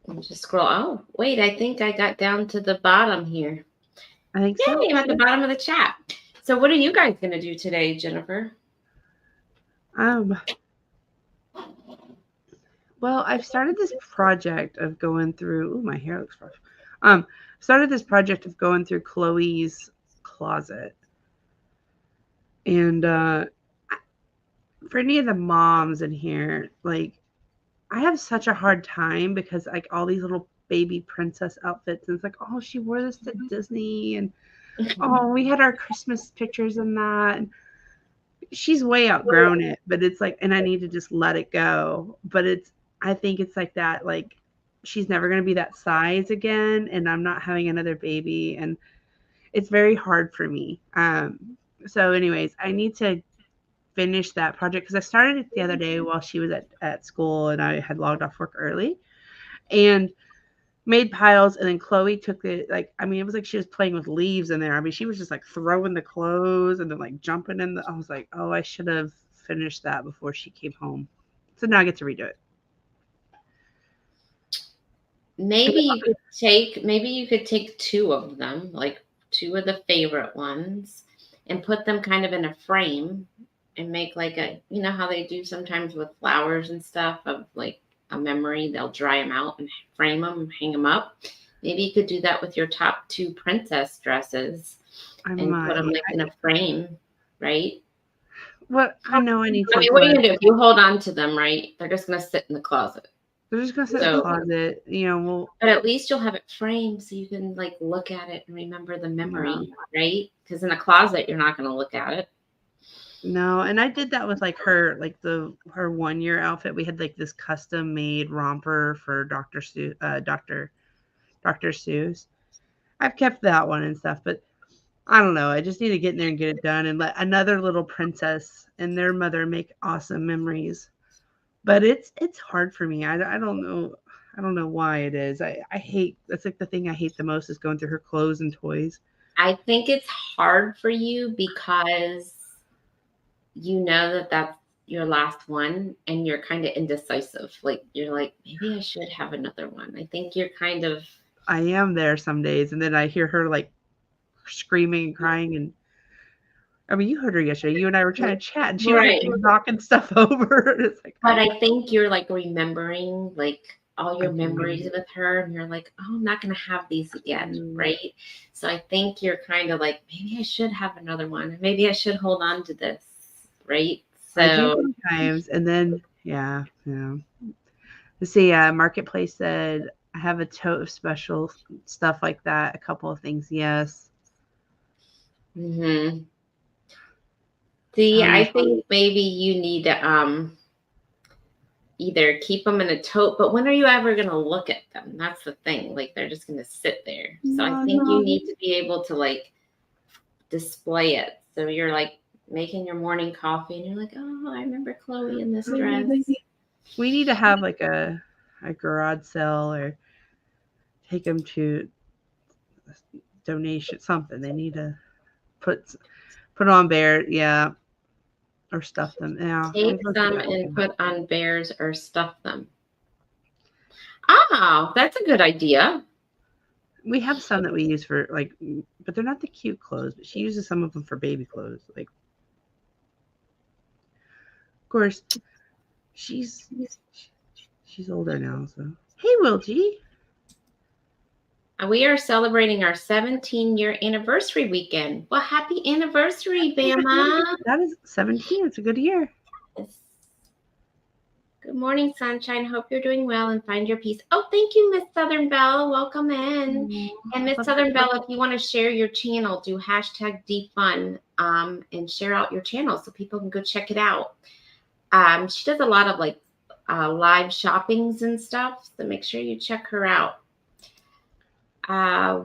let me just scroll. Oh, wait, I think I got down to the bottom here. I think so. Yay, I'm at the bottom of the chat. So what are you guys going to do today, Jennifer? Well, I've started this project of going through. Ooh, my hair looks rough. Started this project of going through Chloe's closet, and for any of the moms in here, like, I have such a hard time because like all these little baby princess outfits, and it's like, oh, she wore this to Disney, and oh, we had our Christmas pictures in that. And she's way outgrown it, but it's like, and I need to just let it go. But I think it's like that, like, she's never going to be that size again, and I'm not having another baby, and it's very hard for me. So anyways, I need to finish that project because I started it the other day while she was at school, and I had logged off work early and made piles. And then Chloe took it, like, I mean, it was like she was playing with leaves in there. I mean, she was just like throwing the clothes and then like jumping in I was like, oh, I should have finished that before she came home. So now I get to redo it. Maybe you could take two of them, like two of the favorite ones, and put them kind of in a frame and make like you know how they do sometimes with flowers and stuff of like a memory. They'll dry them out and frame them, hang them up. Maybe you could do that with your top two princess dresses and put them like in a frame, right? Well, I know I need to. I mean, what are you gonna do if you hold on to them? Right, they're just gonna sit in the closet. They're just gonna sit in the closet, you know. But at least you'll have it framed so you can like look at it and remember the memory, right? Because in a closet, you're not gonna look at it. No, and I did that with like her 1-year outfit. We had like this custom made romper for Dr. Seuss. I've kept that one and stuff, but I don't know. I just need to get in there and get it done and let another little princess and their mother make awesome memories. But it's hard for me. I don't know. I don't know why it is. I hate, that's like the thing I hate the most is going through her clothes and toys. I think it's hard for you because you know that that's your last one and you're kind of indecisive. Like you're like, maybe I should have another one. I think you're kind of. I am there some days, and then I hear her like screaming and crying, and I mean, you heard her yesterday. You and I were trying to chat, and she was like knocking stuff over. It's like, but I think you're like remembering like all your memories with her, and you're like, oh, I'm not gonna have these again, right? So I think you're kind of like, maybe I should have another one. Maybe I should hold on to this, right? So I do sometimes, and then yeah. Let's see. Marketplace said I have a tote of special stuff like that. A couple of things, yes. Mm-hmm. See, I think maybe you need to either keep them in a tote, but when are you ever going to look at them? That's the thing. Like they're just going to sit there. So I think you need to be able to like display it. So you're like making your morning coffee and you're like, oh, I remember Chloe in this dress. We need to have like a garage sale or take them to donation something. They need to put on Bear, yeah, or stuff them. Yeah, take them and put on bears or stuff them. Oh, that's a good idea. We have some that we use for like, but they're not the cute clothes. But she uses some of them for baby clothes. Like, of course, she's older now. So hey, Will G. We are celebrating our 17-year anniversary weekend. Well, happy anniversary, Bama. That is 17. It's a good year. Good morning, sunshine. Hope you're doing well and find your peace. Oh, thank you, Miss Southern Belle. Welcome in. And Miss Southern Belle, if you want to share your channel, do #DFun and share out your channel so people can go check it out. She does a lot of like live shoppings and stuff, so make sure you check her out.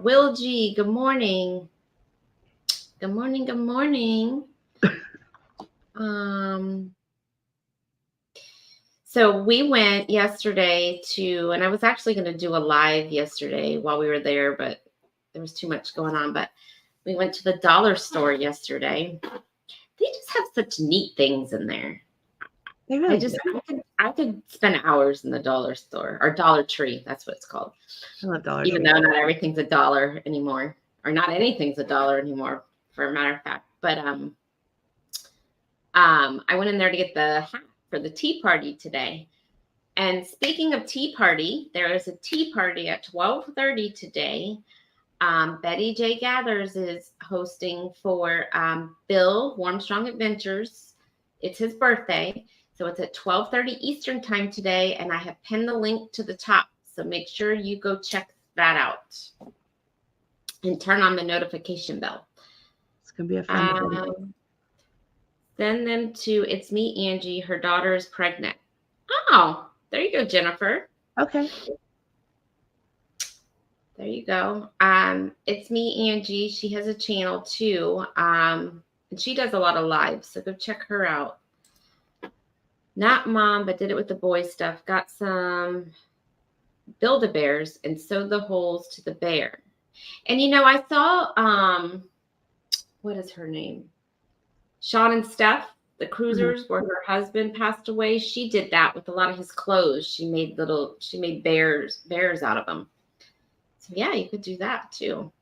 Will G, good morning. Good morning. So we went yesterday and I was actually going to do a live yesterday while we were there, but there was too much going on. But we went to the dollar store yesterday. They just have such neat things in there. They really do. I could spend hours in the dollar store or Dollar Tree. That's what it's called. I love Dollar Even Tree. though not everything's $1 anymore, or not anything's $1 anymore, for a matter of fact. But I went in there to get the hat for the tea party today. And speaking of tea party, there is a tea party at 12:30 today. Betty J. Gathers is hosting for Bill Warmstrong Adventures. It's his birthday. So it's at 12:30 Eastern time today. And I have pinned the link to the top. So make sure you go check that out. And turn on the notification bell. It's going to be a fun day. Send them to It's Me, Angie. Her daughter is pregnant. Oh, there you go, Jennifer. Okay. There you go. It's Me, Angie. She has a channel too. And she does a lot of lives. So go check her out. Not mom, but did it with the boy stuff. Got some Build-A-Bears and sewed the holes to the bear. And I saw what is her name? Sean and Steph, the cruisers, where her husband passed away. She did that with a lot of his clothes. She made bears out of them. So yeah, you could do that too.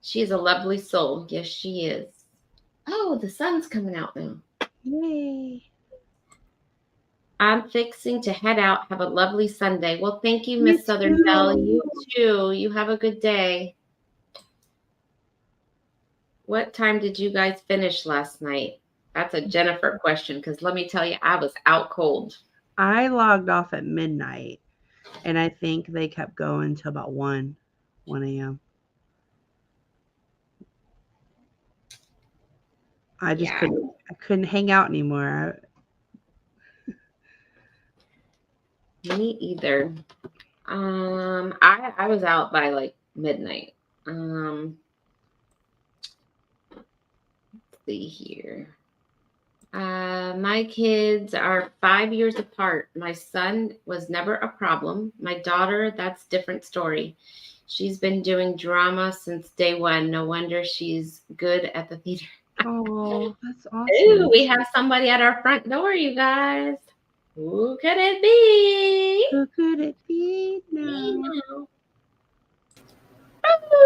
She is a lovely soul. Yes, she is. Oh, the sun's coming out now. Yay. I'm fixing to head out. Have a lovely Sunday. Well, thank you, Miss Southern Belle. You too. You have a good day. What time did you guys finish last night? That's a Jennifer question, because let me tell you, I was out cold. I logged off at midnight, and I think they kept going until about 1 a.m. I just couldn't hang out anymore. Me either. I was out by like midnight. Let's see here. My kids are 5 years apart. My son was never a problem. My daughter, that's a different story. She's been doing drama since day one. No wonder she's good at the theater. Oh, that's awesome. Ooh, we have somebody at our front door, you guys. Who could it be? Who could it be now?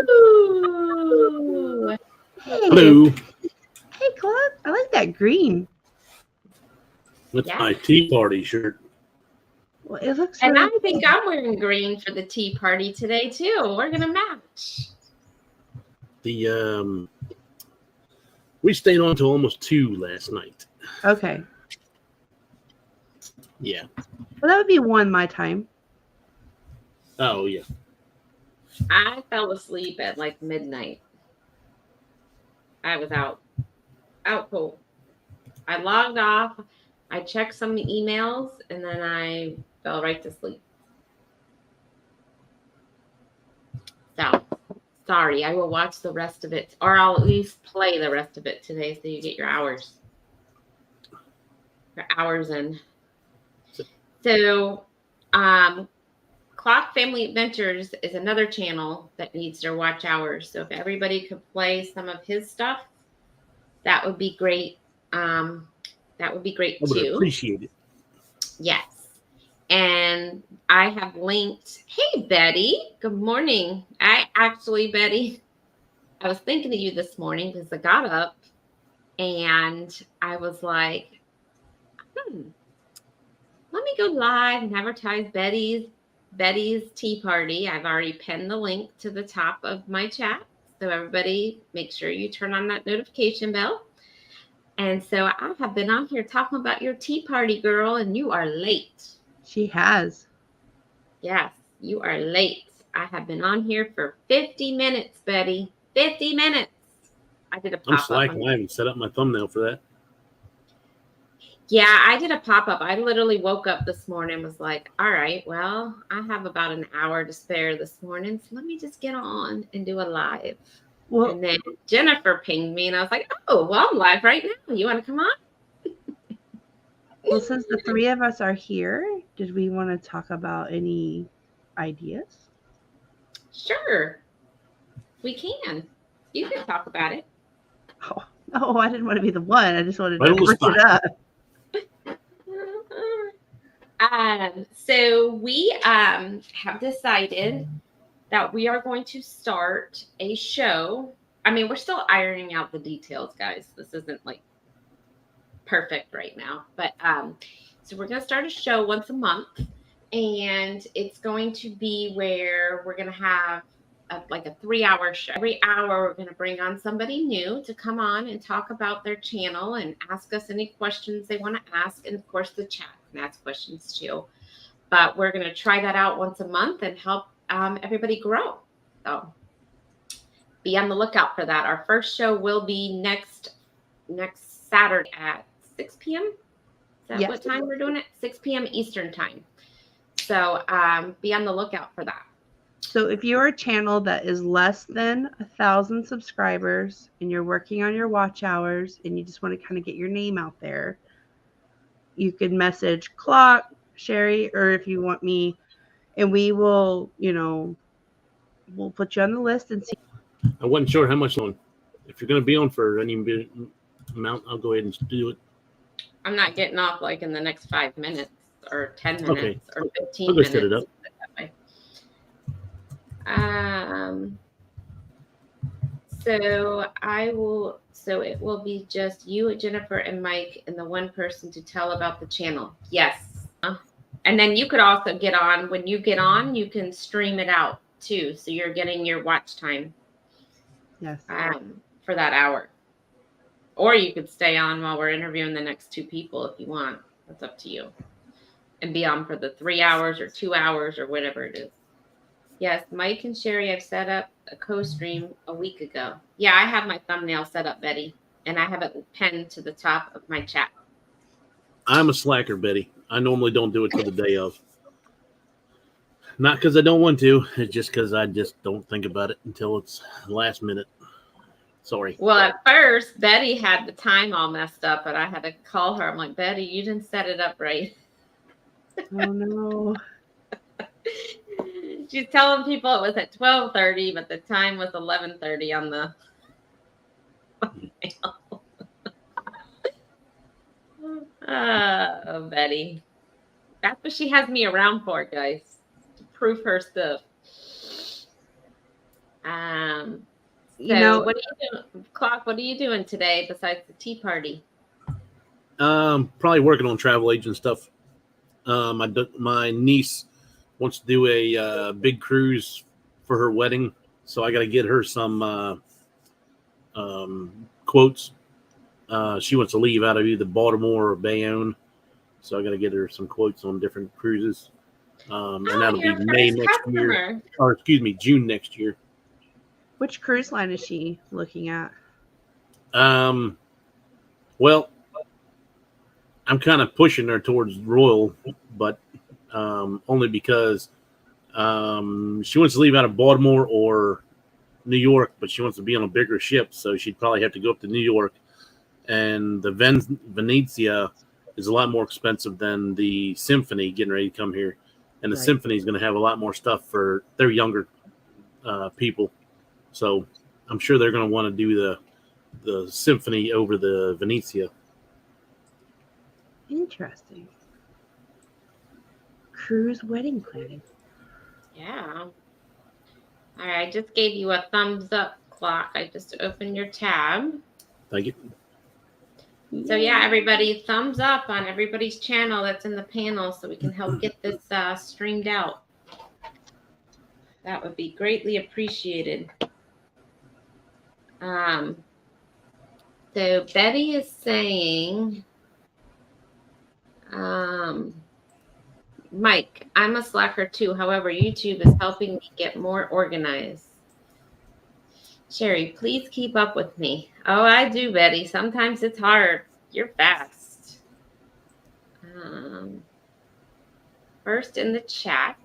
Ooh. Hey. Hello. Hey, Clark. I like that green. That's my tea party shirt. Well, it looks. And really I think I'm wearing green for the tea party today too. We're gonna match. We stayed on till almost 2 last night. Okay. Yeah. Well, that would be 1 my time. Oh yeah. I fell asleep at like midnight. I was out cold. I logged off. I checked some emails and then I fell right to sleep. So sorry, I will watch the rest of it, or I'll at least play the rest of it today so you get your hours. Your hours in. So Clock Family Adventures is another channel that needs their watch hours. So if everybody could play some of his stuff, that would be great. That would be great too. I would appreciate it. Yes. And I have linked. Hey, Betty. Good morning. Betty, I was thinking of you this morning because I got up and I was like, let me go live and advertise Betty's tea party. I've already pinned the link to the top of my chat. So everybody, make sure you turn on that notification bell. And so I have been on here talking about your tea party, girl, and you are late. She has. Yes, you are late. I have been on here for 50 minutes, Betty. 50 minutes. I did a pop-up. I'm slacking. I haven't set up my thumbnail for that. Yeah, I did a pop-up. I literally woke up this morning and was like, all right, well, I have about an hour to spare this morning. So let me just get on and do a live. Well, And then Jennifer pinged me, and I was like, oh, well, I'm live right now. You want to come on? well, since the three of us are here, did we want to talk about any ideas? Sure. We can. You can talk about it. Oh, no, I didn't want to be the one. I just wanted Right to on the bring spot. it up. So we have decided that we are going to start a show. I mean, we're still ironing out the details, guys. This isn't like perfect right now, but so we're going to start a show once a month, and it's going to be where we're going to have like a 3-hour show. Every hour, we're going to bring on somebody new to come on and talk about their channel and ask us any questions they want to ask. And of course, the chat can ask questions too. But we're going to try that out once a month and help everybody grow. So be on the lookout for that. Our first show will be next Saturday at 6 p.m. Is that Yes. what time we're doing it? 6 p.m. Eastern time. So be on the lookout for that. So if you're a channel that is less than 1,000 subscribers and you're working on your watch hours and you just want to kind of get your name out there, you can message Clock, Sherry, or if you want me, and we will, we'll put you on the list and see. I wasn't sure how much on. If you're going to be on for any amount, I'll go ahead and do it. I'm not getting off like in the next 5 minutes or 10 minutes or 15 I'll go minutes. set it up. So it will be just you, Jennifer, and Mike, and the one person to tell about the channel. Yes. And then you could also get on. When you get on, you can stream it out too. So you're getting your watch time. Yes. For that hour. Or you could stay on while we're interviewing the next two people if you want. That's up to you. And be on for the 3 hours or 2 hours or whatever it is. Yes, Mike and Sherry, I've set up a co-stream a week ago. Yeah, I have my thumbnail set up, Betty, and I have it pinned to the top of my chat. I'm a slacker, Betty. I normally don't do it till the day of. Not because I don't want to. It's just because I just don't think about it until it's last minute. Sorry. Well, at first, Betty had the time all messed up, but I had to call her. I'm like, Betty, you didn't set it up right. Oh, no. She's telling people it was at 12:30, but the time was 11:30 on the mail. Oh, Betty. That's what she has me around for, guys. To prove her stuff. So what are you doing? Clock, what are you doing today besides the tea party? Probably working on travel agent stuff. My niece wants to do a big cruise for her wedding, so I got to get her some quotes. She wants to leave out of either Baltimore or Bayonne, so I got to get her some quotes on different cruises. And that'll be May next year, or excuse me, June next year. Which cruise line is she looking at? Well, I'm kind of pushing her towards Royal, but only because she wants to leave out of Baltimore or New York, but she wants to be on a bigger ship, so she'd probably have to go up to New York. And the Venezia is a lot more expensive than the Symphony getting ready to come here. And the Symphony is going to have a lot more stuff for their younger people. So I'm sure they're going to want to do the Symphony over the Venezia. Interesting. Cruise wedding planning. Yeah. All right, I just gave you a thumbs up, Clock. I just opened your tab. Thank you. So yeah, everybody, thumbs up on everybody's channel that's in the panel so we can help get this streamed out. That would be greatly appreciated. So Betty is saying, Mike, I'm a slacker too. However, YouTube is helping me get more organized. Sherry, please keep up with me. Oh, I do, Betty. Sometimes it's hard. You're fast. First in the chat.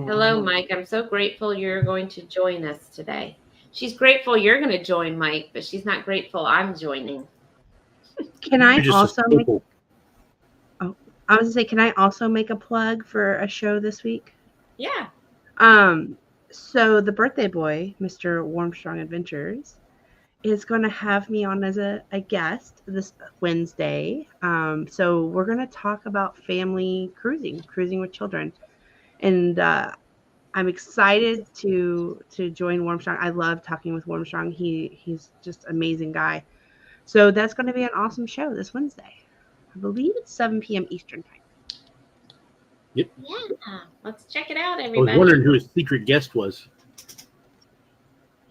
Hello, Mike. I'm so grateful you're going to join us today. She's grateful you're going to join, Mike, but she's not grateful I'm joining. Can I You're just also a make? fool. Oh, I was gonna say, can I also make a plug for a show this week? Yeah. So the birthday boy, Mr. Warmstrong Adventures, is going to have me on as a guest this Wednesday. So we're going to talk about family cruising with children, and I'm excited to join Warmstrong. I love talking with Warmstrong. He's just an amazing guy. So that's going to be an awesome show this Wednesday. I believe it's 7 p.m. Eastern time. Yep. Yeah. Let's check it out, I was everybody. wondering who his secret guest was.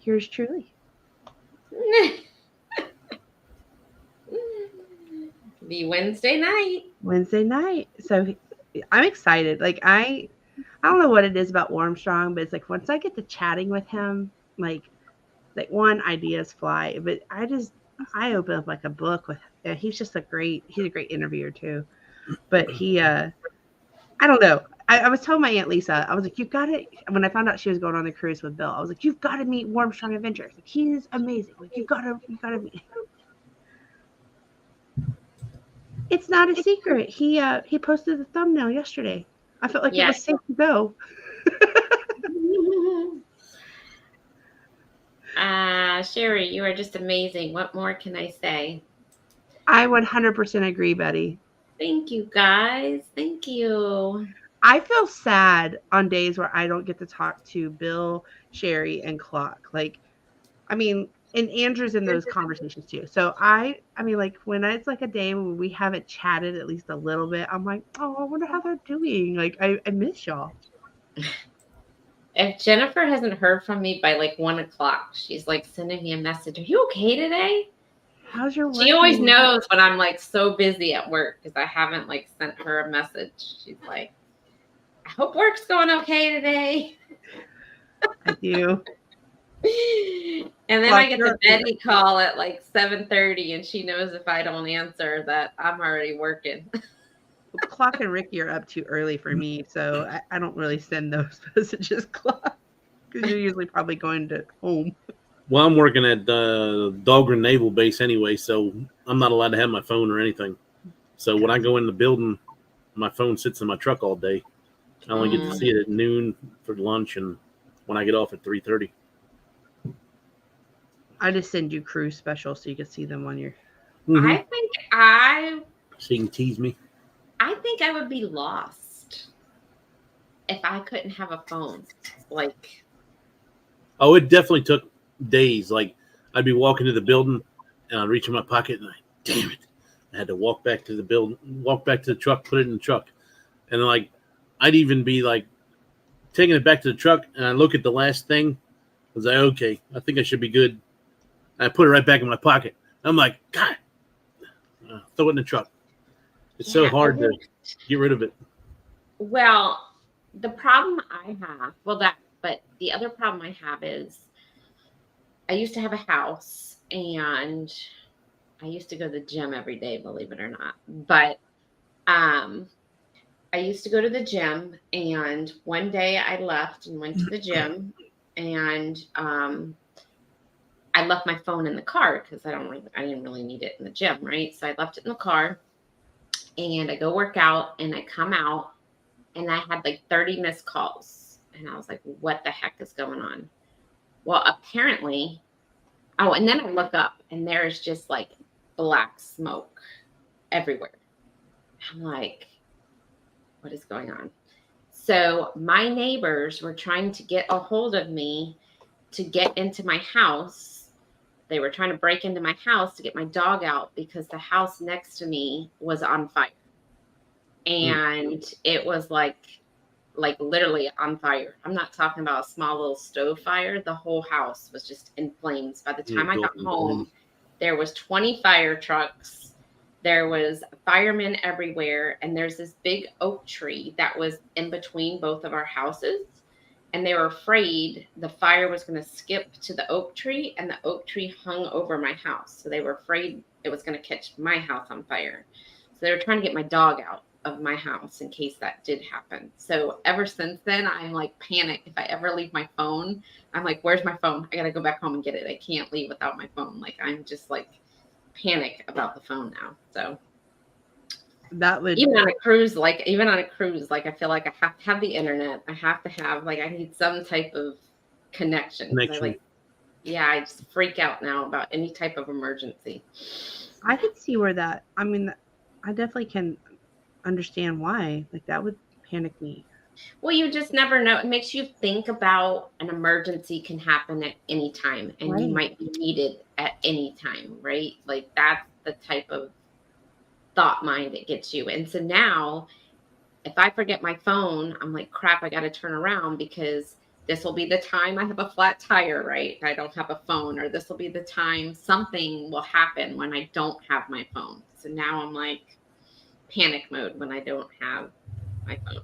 Yours truly. Be Wednesday night. Wednesday night. So I'm excited. Like I don't know what it is about Warmstrong, but it's like once I get to chatting with him, like one, ideas fly. But I open up like a book with. He's a great interviewer too. But I don't know. I was telling my Aunt Lisa, I was like, you've got to. When I found out she was going on the cruise with Bill, I was like, you've got to meet Warmstrong Adventures. Like he's amazing. Like you got to meet him. It's not a secret. He posted the thumbnail yesterday. I felt like it was safe to go. Sherry, you are just amazing. What more can I say? I 100% agree, Betty. Thank you, guys. Thank you. I feel sad on days where I don't get to talk to Bill, Sherry, and Clock. Like, I mean, and Andrew's in those conversations too. So I mean, like when it's like a day when we haven't chatted at least a little bit, I'm like, oh, I wonder how they're doing. Like, I miss y'all. If Jennifer hasn't heard from me by like 1 o'clock, she's like sending me a message. Are you okay today? How's your work? She always knows when I'm like so busy at work because I haven't like sent her a message. She's like, I hope work's going okay today. I do. And then I get the Betty call at like 7:30 and she knows if I don't answer that I'm already working. Clock and Ricky are up too early for me, so I don't really send those messages, Clock, because you're usually probably going to home. Well, I'm working at Dahlgren Naval Base anyway, so I'm not allowed to have my phone or anything. So when I go in the building, my phone sits in my truck all day. I only get to see it at noon for lunch and when I get off at 3:30. I just send you cruise specials so you can see them on your... I So you can tease me. I think I would be lost if I couldn't have a phone. Like, oh, it definitely took days. Like, I'd be walking to the building and I'd reach in my pocket and damn it, I had to walk back to the building, walk back to the truck, put it in the truck. And then, like, I'd even be like taking it back to the truck and I look at the last thing. I was like, okay, I think I should be good. And I put it right back in my pocket. I'm like, God, throw it in the truck. It's so hard to get rid of it. Well, the problem I have, but the other problem I have is I used to have a house and I used to go to the gym every day, believe it or not. But I used to go to the gym and one day I left and went to the gym and I left my phone in the car because I didn't really need it in the gym, right? So I left it in the car. And I go work out and I come out and I had like 30 missed calls. And I was like, what the heck is going on? Well, apparently, and then I look up and there's just like black smoke everywhere. I'm like, what is going on? So my neighbors were trying to get a hold of me to get into my house. They were trying to break into my house to get my dog out because the house next to me was on fire. And it was like literally on fire. I'm not talking about a small little stove fire. The whole house was just in flames. By the time I got home, there was 20 fire trucks. There was firemen everywhere. And there's this big oak tree that was in between both of our houses. And they were afraid the fire was going to skip to the oak tree and the oak tree hung over my house. So they were afraid it was going to catch my house on fire. So they were trying to get my dog out. of my house in case that did happen. So ever since then, I'm like panic. If I ever leave my phone, I'm like, where's my phone? I got to go back home and get it. I can't leave without my phone. Like I'm just like panic about the phone now. So That would even on a cruise, like I feel like I have to have the internet. I have to have like I need some type of connection. 'Cause I just freak out now about any type of emergency. I could see where that. I mean, I definitely can understand why. Like that would panic me. Well, you just never know. It makes you think about an emergency can happen at any time and you Right. might be needed at any time, right? Like that's the type of thought mind it gets you. And so now if I forget my phone, I'm like, crap, I got to turn around because this will be the time I have a flat tire, right? I don't have a phone, or this will be the time something will happen when I don't have my phone. So now I'm like panic mode when I don't have my phone.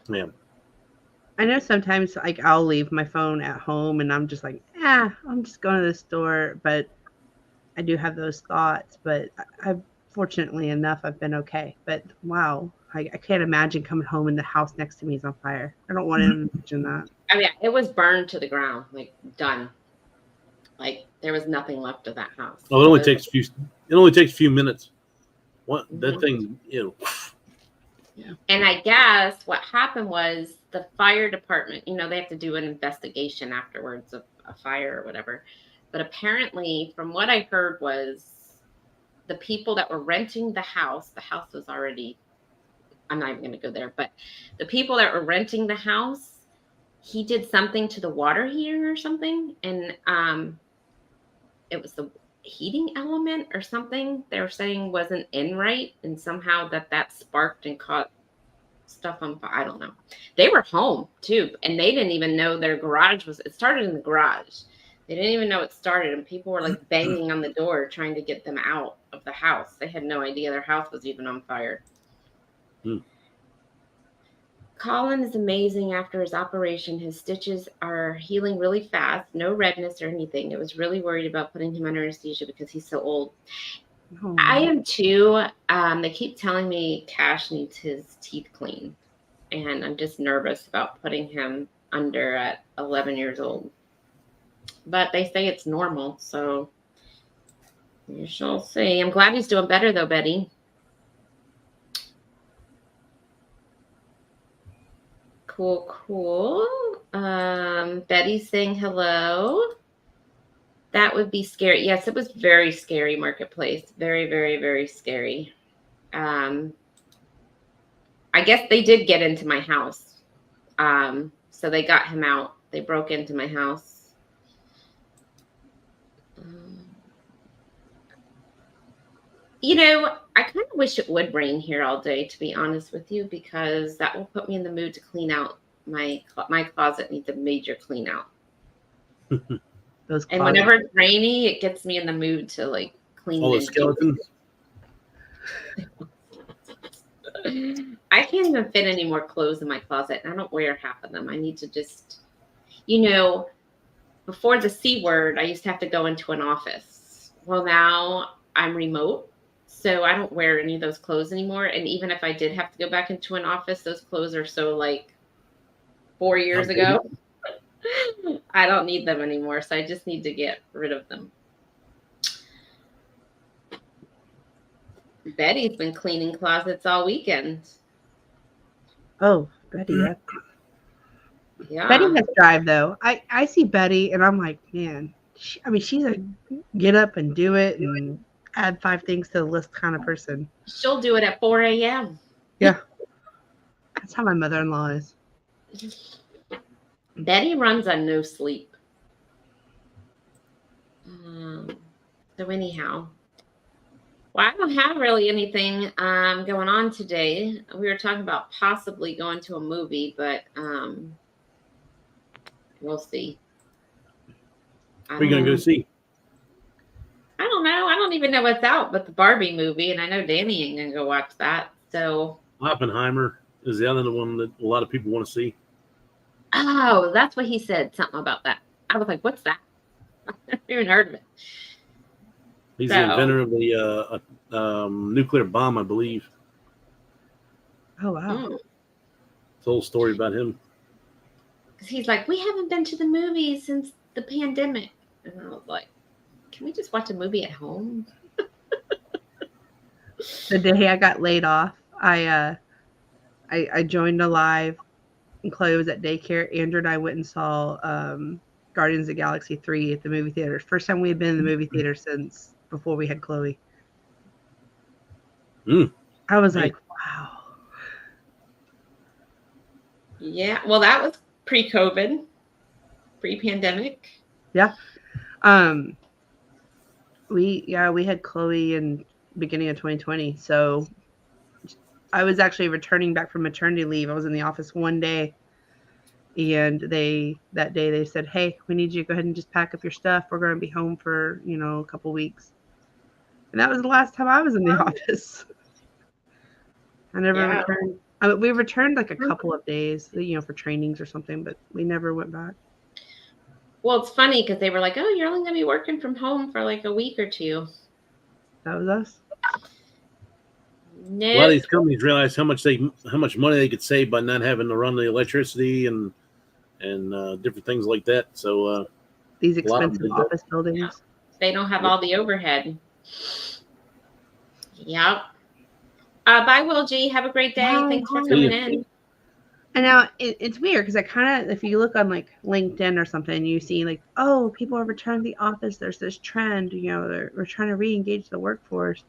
Yeah. I know sometimes like I'll leave my phone at home and I'm just like, I'm just going to the store. But I do have those thoughts. But I've fortunately enough, I've been okay. But wow, I can't imagine coming home and the house next to me is on fire. I don't want to imagine that. I mean, it was burned to the ground, like done. Like there was nothing left of that house. Oh, it only takes a few minutes. What that thing, Yeah. And I guess what happened was the fire department, they have to do an investigation afterwards of a fire or whatever. But apparently, from what I heard was the people that were renting the house was already, I'm not even going to go there, but the people that were renting the house, he did something to the water heater or something. And it was the heating element or something they were saying wasn't in right. And somehow that sparked and caught stuff on fire. I don't know. They were home too. And they didn't even know their garage it started in the garage. They didn't even know it started. And people were like banging on the door trying to get them out of the house. They had no idea their house was even on fire. Colin is amazing after his operation. His stitches are healing really fast. No redness or anything. I was really worried about putting him under anesthesia because he's so old. Oh. I am too. They keep telling me Cash needs his teeth cleaned. And I'm just nervous about putting him under at 11 years old. But they say it's normal. So you shall see. I'm glad he's doing better though, Betty. Cool. Betty's saying hello. That would be scary. Yes, it was very scary, Marketplace. Very, very, very scary. I guess they did get into my house. So they got him out. They broke into my house. I kind of wish it would rain here all day, to be honest with you, because that will put me in the mood to clean out my closet. Needs a major clean out. And whenever it's rainy, it gets me in the mood to like clean all the skeletons. I can't even fit any more clothes in my closet. I don't wear half of them. I need to just, before the C word, I used to have to go into an office. Well, now I'm remote. So I don't wear any of those clothes anymore. And even if I did have to go back into an office, those clothes are so like 4 years ago. I don't need them anymore. So I just need to get rid of them. Betty's been cleaning closets all weekend. Oh, Betty. Yeah. Betty has drive though. I see Betty and I'm like, man, she's a get up and do it and add 5 things to the list kind of person. She'll do it at 4 a.m. Yeah. That's how my mother-in-law is. Betty runs on no sleep. So anyhow, well, I don't have really anything going on today. We were talking about possibly going to a movie, but we'll see. What are you going to go see? I don't know. I don't even know what's out but the Barbie movie, and I know Danny ain't going to go watch that. So Oppenheimer is the other one that a lot of people want to see. Oh, that's what he said. Something about that. I was like, what's that? I never even heard of it. He's the inventor of the nuclear bomb, I believe. Oh wow. It's a whole story about him. Because he's like, we haven't been to the movies since the pandemic. And I was like, can we just watch a movie at home? The day I got laid off, I joined a live, and Chloe was at daycare. Andrew and I went and saw Guardians of the Galaxy 3 at the movie theater. First time we had been in the movie theater since before we had Chloe. I was like, wow. Yeah, well, that was pre-COVID, pre-pandemic. Yeah. We had Chloe in beginning of 2020. So I was actually returning back from maternity leave. I was in the office one day, and that day they said, hey, we need you to go ahead and just pack up your stuff. We're going to be home for, a couple weeks. And that was the last time I was in the office. I never returned. I mean, we returned like a couple of days, for trainings or something, but we never went back. Well, it's funny because they were like, oh, you're only going to be working from home for like a week or two. That was us. No. A lot of these companies realize how much money they could save by not having to run the electricity and different things like that. So these expensive office buildings. They don't have all the overhead. Yep. Bye, Will G. Have a great day. Bye. Thanks for coming in. And now it's weird because I kind of, if you look on like LinkedIn or something, you see like, oh, people are returning to the office. There's this trend, we're trying to re-engage the workforce.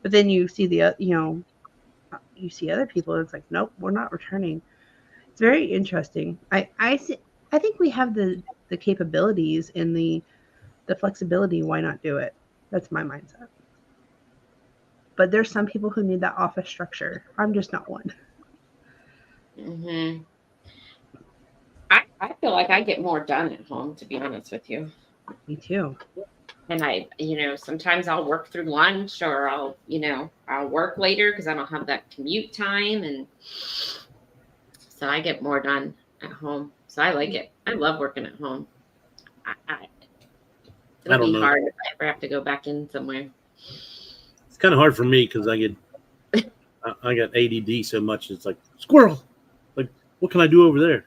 But then you see you see other people. And it's like, nope, we're not returning. It's very interesting. I think we have the capabilities and the flexibility. Why not do it? That's my mindset. But there's some people who need that office structure. I'm just not one. Mm-hmm. I feel like I get more done at home, to be honest with you. Me too. And I, sometimes I'll work through lunch or I'll work later because I don't have that commute time. And so I get more done at home. So I like it. I love working at home. It'll be hard if I ever have to go back in somewhere. It's kind of hard for me because I got ADD so much. It's like, squirrel. Like, what can I do over there?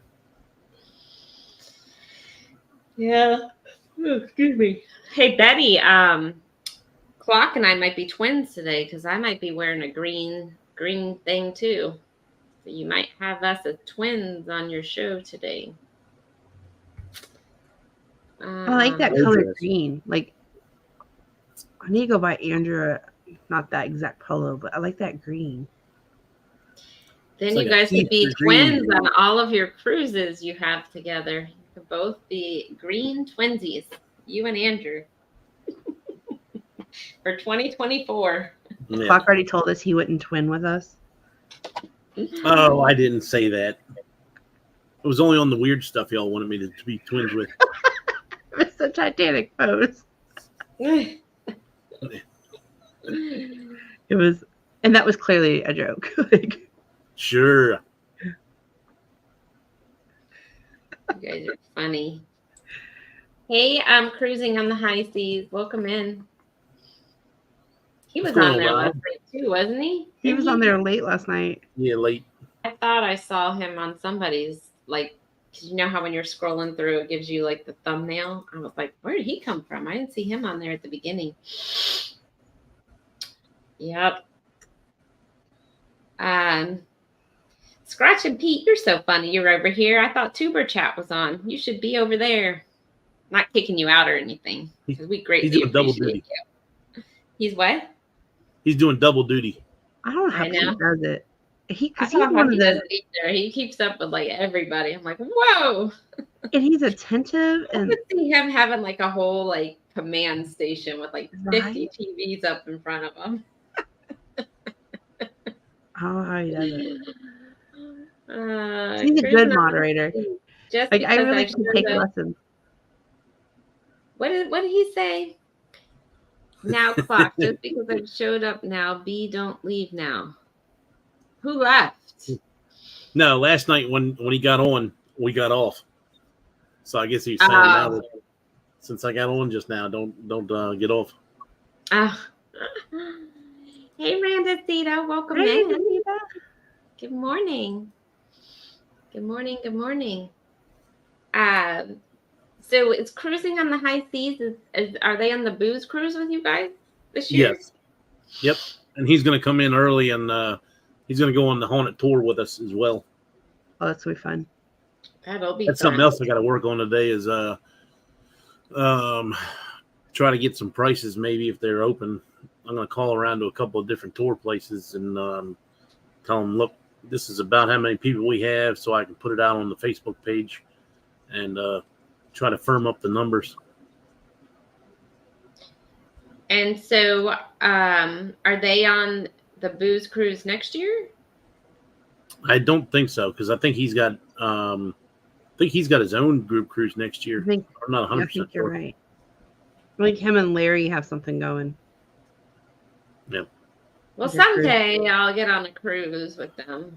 Yeah. Oh, excuse me. Hey, Betty, Clock and I might be twins today because I might be wearing a green thing too. So you might have us as twins on your show today. I like that color green. Like, I need to go buy Andrew not that exact polo, but I like that green. Then you guys could be twins on all of your cruises you have together. You could both be green twinsies, you and Andrew, for 2024. Yeah. Clock already told us he wouldn't twin with us. Oh, I didn't say that. It was only on the weird stuff y'all wanted me to be twins with. It's the Titanic pose. It was, and that was clearly a joke. Sure. You guys are funny. Hey, I'm cruising on the high seas. Welcome in. He was on there last night too, wasn't he? He was on there late last night. Yeah, late. I thought I saw him on somebody's, like, because you know how when you're scrolling through, it gives you like the thumbnail. I was like, where did he come from? I didn't see him on there at the beginning. Yep. Scratch and Pete, you're so funny. You're over here. I thought Tuber Chat was on. You should be over there. Not kicking you out or anything. Because we greatly He's doing double duty. You. He's what? He's doing double duty. I don't know how he does it. He keeps up with like everybody. I'm like, whoa. And he's attentive. I could see him having like a whole like command station with like 50 TVs up in front of him. I don't know how he does it. He's a good moderator. Like I really should take lessons. What did he say? Now, Clock, just because I've showed up now, B, don't leave now. Who left? No, last night when he got on, we got off. So I guess he's saying now that since I got on just now, don't get off. Hey, Randa Theta, welcome in. Good morning. Good morning. Good morning. So it's cruising on the high seas. Are they on the booze cruise with you guys this year? Yes. Yep. And he's going to come in early, and he's going to go on the haunted tour with us as well. Oh, that's gonna be fun. That'll be That's fun. something else I got to work on today is try to get some prices. Maybe if they're open, I'm going to call around to a couple of different tour places and tell them, look, this is about how many people we have, so I can put it out on the Facebook page and try to firm up the numbers. And so, are they on the booze cruise next year? I don't think so, because I think he's got his own group cruise next year. I think, I'm not 100% I think you're sure. right. I think him and Larry have something going. Yeah. Well, Is that true? someday I'll get on a cruise with them.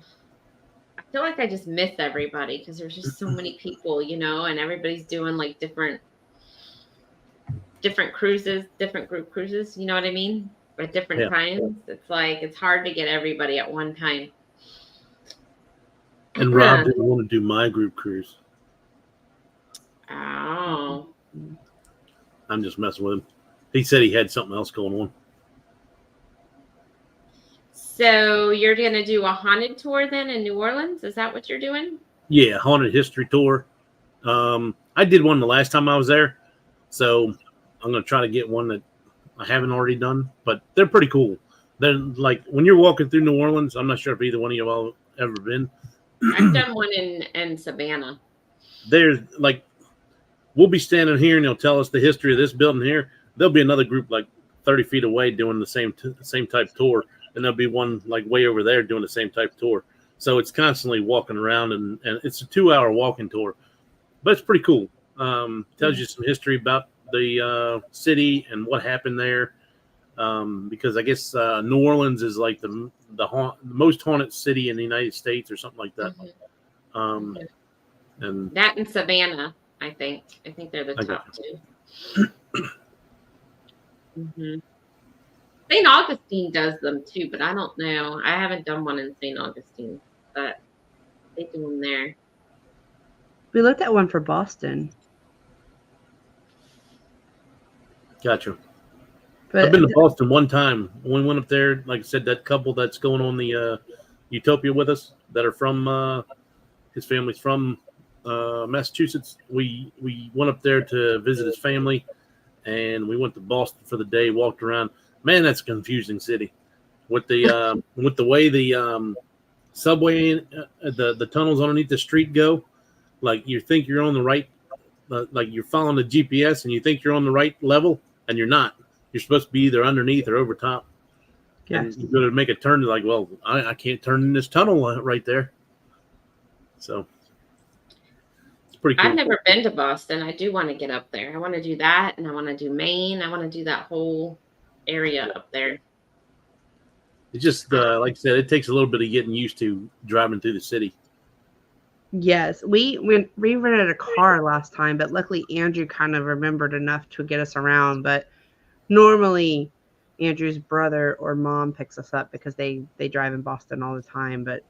I feel like I just miss everybody because there's just so many people, and everybody's doing like different cruises, different group cruises. You know what I mean? At different times. It's like it's hard to get everybody at one time. And Rob didn't want to do my group cruise. Oh. I'm just messing with him. He said he had something else going on. So you're going to do a haunted tour then in New Orleans? Is that what you're doing? Yeah, haunted history tour. I did one the last time I was there, so I'm going to try to get one that I haven't already done, but they're pretty cool. They're like when you're walking through New Orleans, I'm not sure if either one of you all have ever been. I've done one in Savannah. There's like, we'll be standing here and they'll tell us the history of this building here. There'll be another group like 30 feet away doing the same type tour. And there'll be one like way over there doing the same type tour. So it's constantly walking around and it's a 2-hour walking tour, but it's pretty cool. Tells you some history about the city and what happened there. Because I guess New Orleans is like the most haunted city in the United States or something like that. Mm-hmm. And that in Savannah, I think they're the top two. Mm-hmm. St. Augustine does them too, but I don't know. I haven't done one in St. Augustine, but they do them there. We looked at one for Boston. Gotcha. But I've been to Boston one time. When we went up there, like I said, that couple that's going on the Utopia with us that are from his family's from Massachusetts. We went up there to visit his family, and we went to Boston for the day. Walked around. Man, that's a confusing city with the with the way the subway, the tunnels underneath the street go. Like you think you're on the right, like you're following the GPS, and you think you're on the right level, and you're not. You're supposed to be either underneath or over top. yes. And you're going to make a turn. You're like, well, I can't turn in this tunnel right there. So it's pretty cool. I've never been to Boston. I do want to get up there. I want to do that, and I want to do Maine. I want to do that whole area up there. It's just like I said, it takes a little bit of getting used to driving through the city. Yes, we rented a car last time, but luckily Andrew kind of remembered enough to get us around. But normally Andrew's brother or mom picks us up because they drive in Boston all the time. But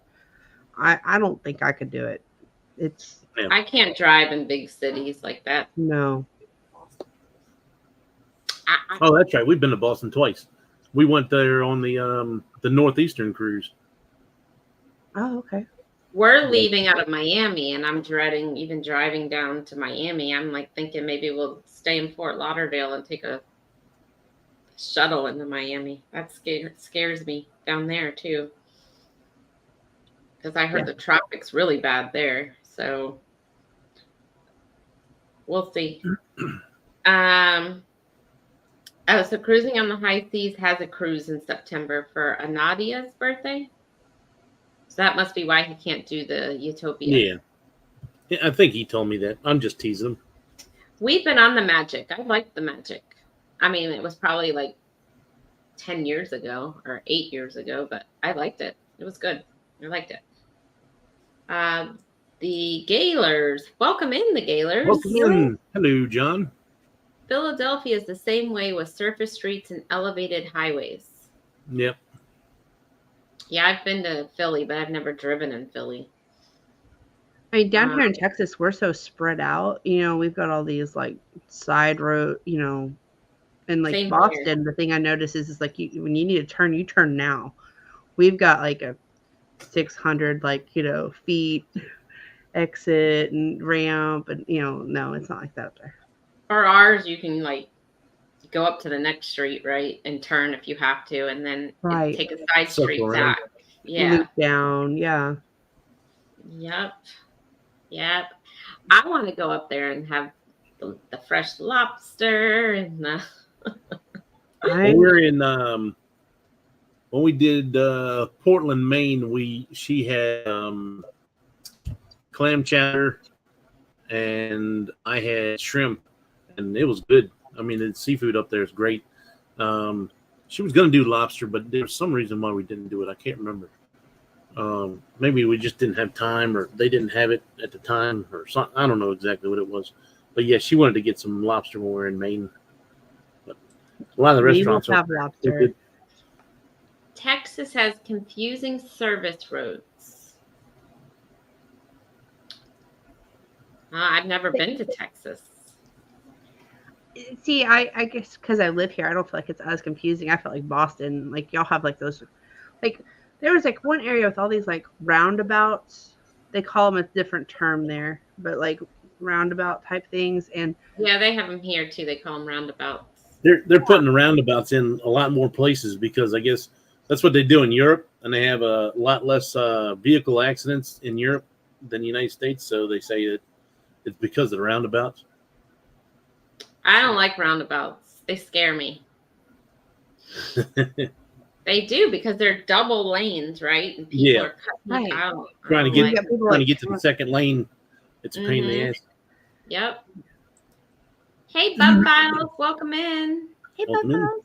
I don't think I could do it. I can't drive in big cities like that. No. Oh, that's right. We've been to Boston twice. We went there on the Northeastern cruise. Oh, okay. We're leaving out of Miami, and I'm dreading even driving down to Miami. I'm like thinking maybe we'll stay in Fort Lauderdale and take a shuttle into Miami. That scares me down there too, because I heard the traffic's really bad there. So we'll see. So Cruising on the High Seas has a cruise in September for Anadia's birthday. So that must be why he can't do the Utopia. Yeah, I think he told me that. I'm just teasing him. We've been on the Magic. I liked the Magic. I mean, it was probably like 10 years ago or 8 years ago, but I liked it. It was good. I liked it. The Gaylors. Welcome in, the Gaylors. Welcome in. Hello, John. Philadelphia is the same way with surface streets and elevated highways. Yep. Yeah, I've been to Philly, but I've never driven in Philly. I mean, down here in Texas, we're so spread out. We've got all these like side road, and like Same Boston. here. The thing I notice is like when you need to turn, you turn now. We've got like a 600 feet exit and ramp, and no, it's not like that up there. For ours, you can like go up to the next street, right, and turn if you have to, and then Right. take a side Circle street around. back. Yeah. Loop down, yeah. Yep. Yep. I want to go up there and have the fresh lobster and the. When we were in when we did Portland, Maine, she had clam chowder and I had shrimp, and it was good. I mean, the seafood up there is great. She was going to do lobster, but there was some reason why we didn't do it. I can't remember. Maybe we just didn't have time, or they didn't have it at the time, or something. I don't know exactly what it was. But yeah, she wanted to get some lobster when we were in Maine. But a lot of the restaurants have lobster. good. Texas has confusing service roads. I've never been to Texas. See, I guess because I live here, I don't feel like it's as confusing. I feel like Boston, like y'all have like those, like there was like one area with all these like roundabouts. They call them a different term there, but like roundabout type things. And yeah, they have them here too. They call them roundabouts. They're putting the roundabouts in a lot more places because I guess that's what they do in Europe, and they have a lot less vehicle accidents in Europe than the United States. So they say that it's because of the roundabouts. I don't like roundabouts. They scare me. They do because they're double lanes, right? And people are cutting Right. out. Trying to get to the like, second lane, it's a pain in the ass. Yep. Hey, Bub Files, welcome in. hey, Welcome in.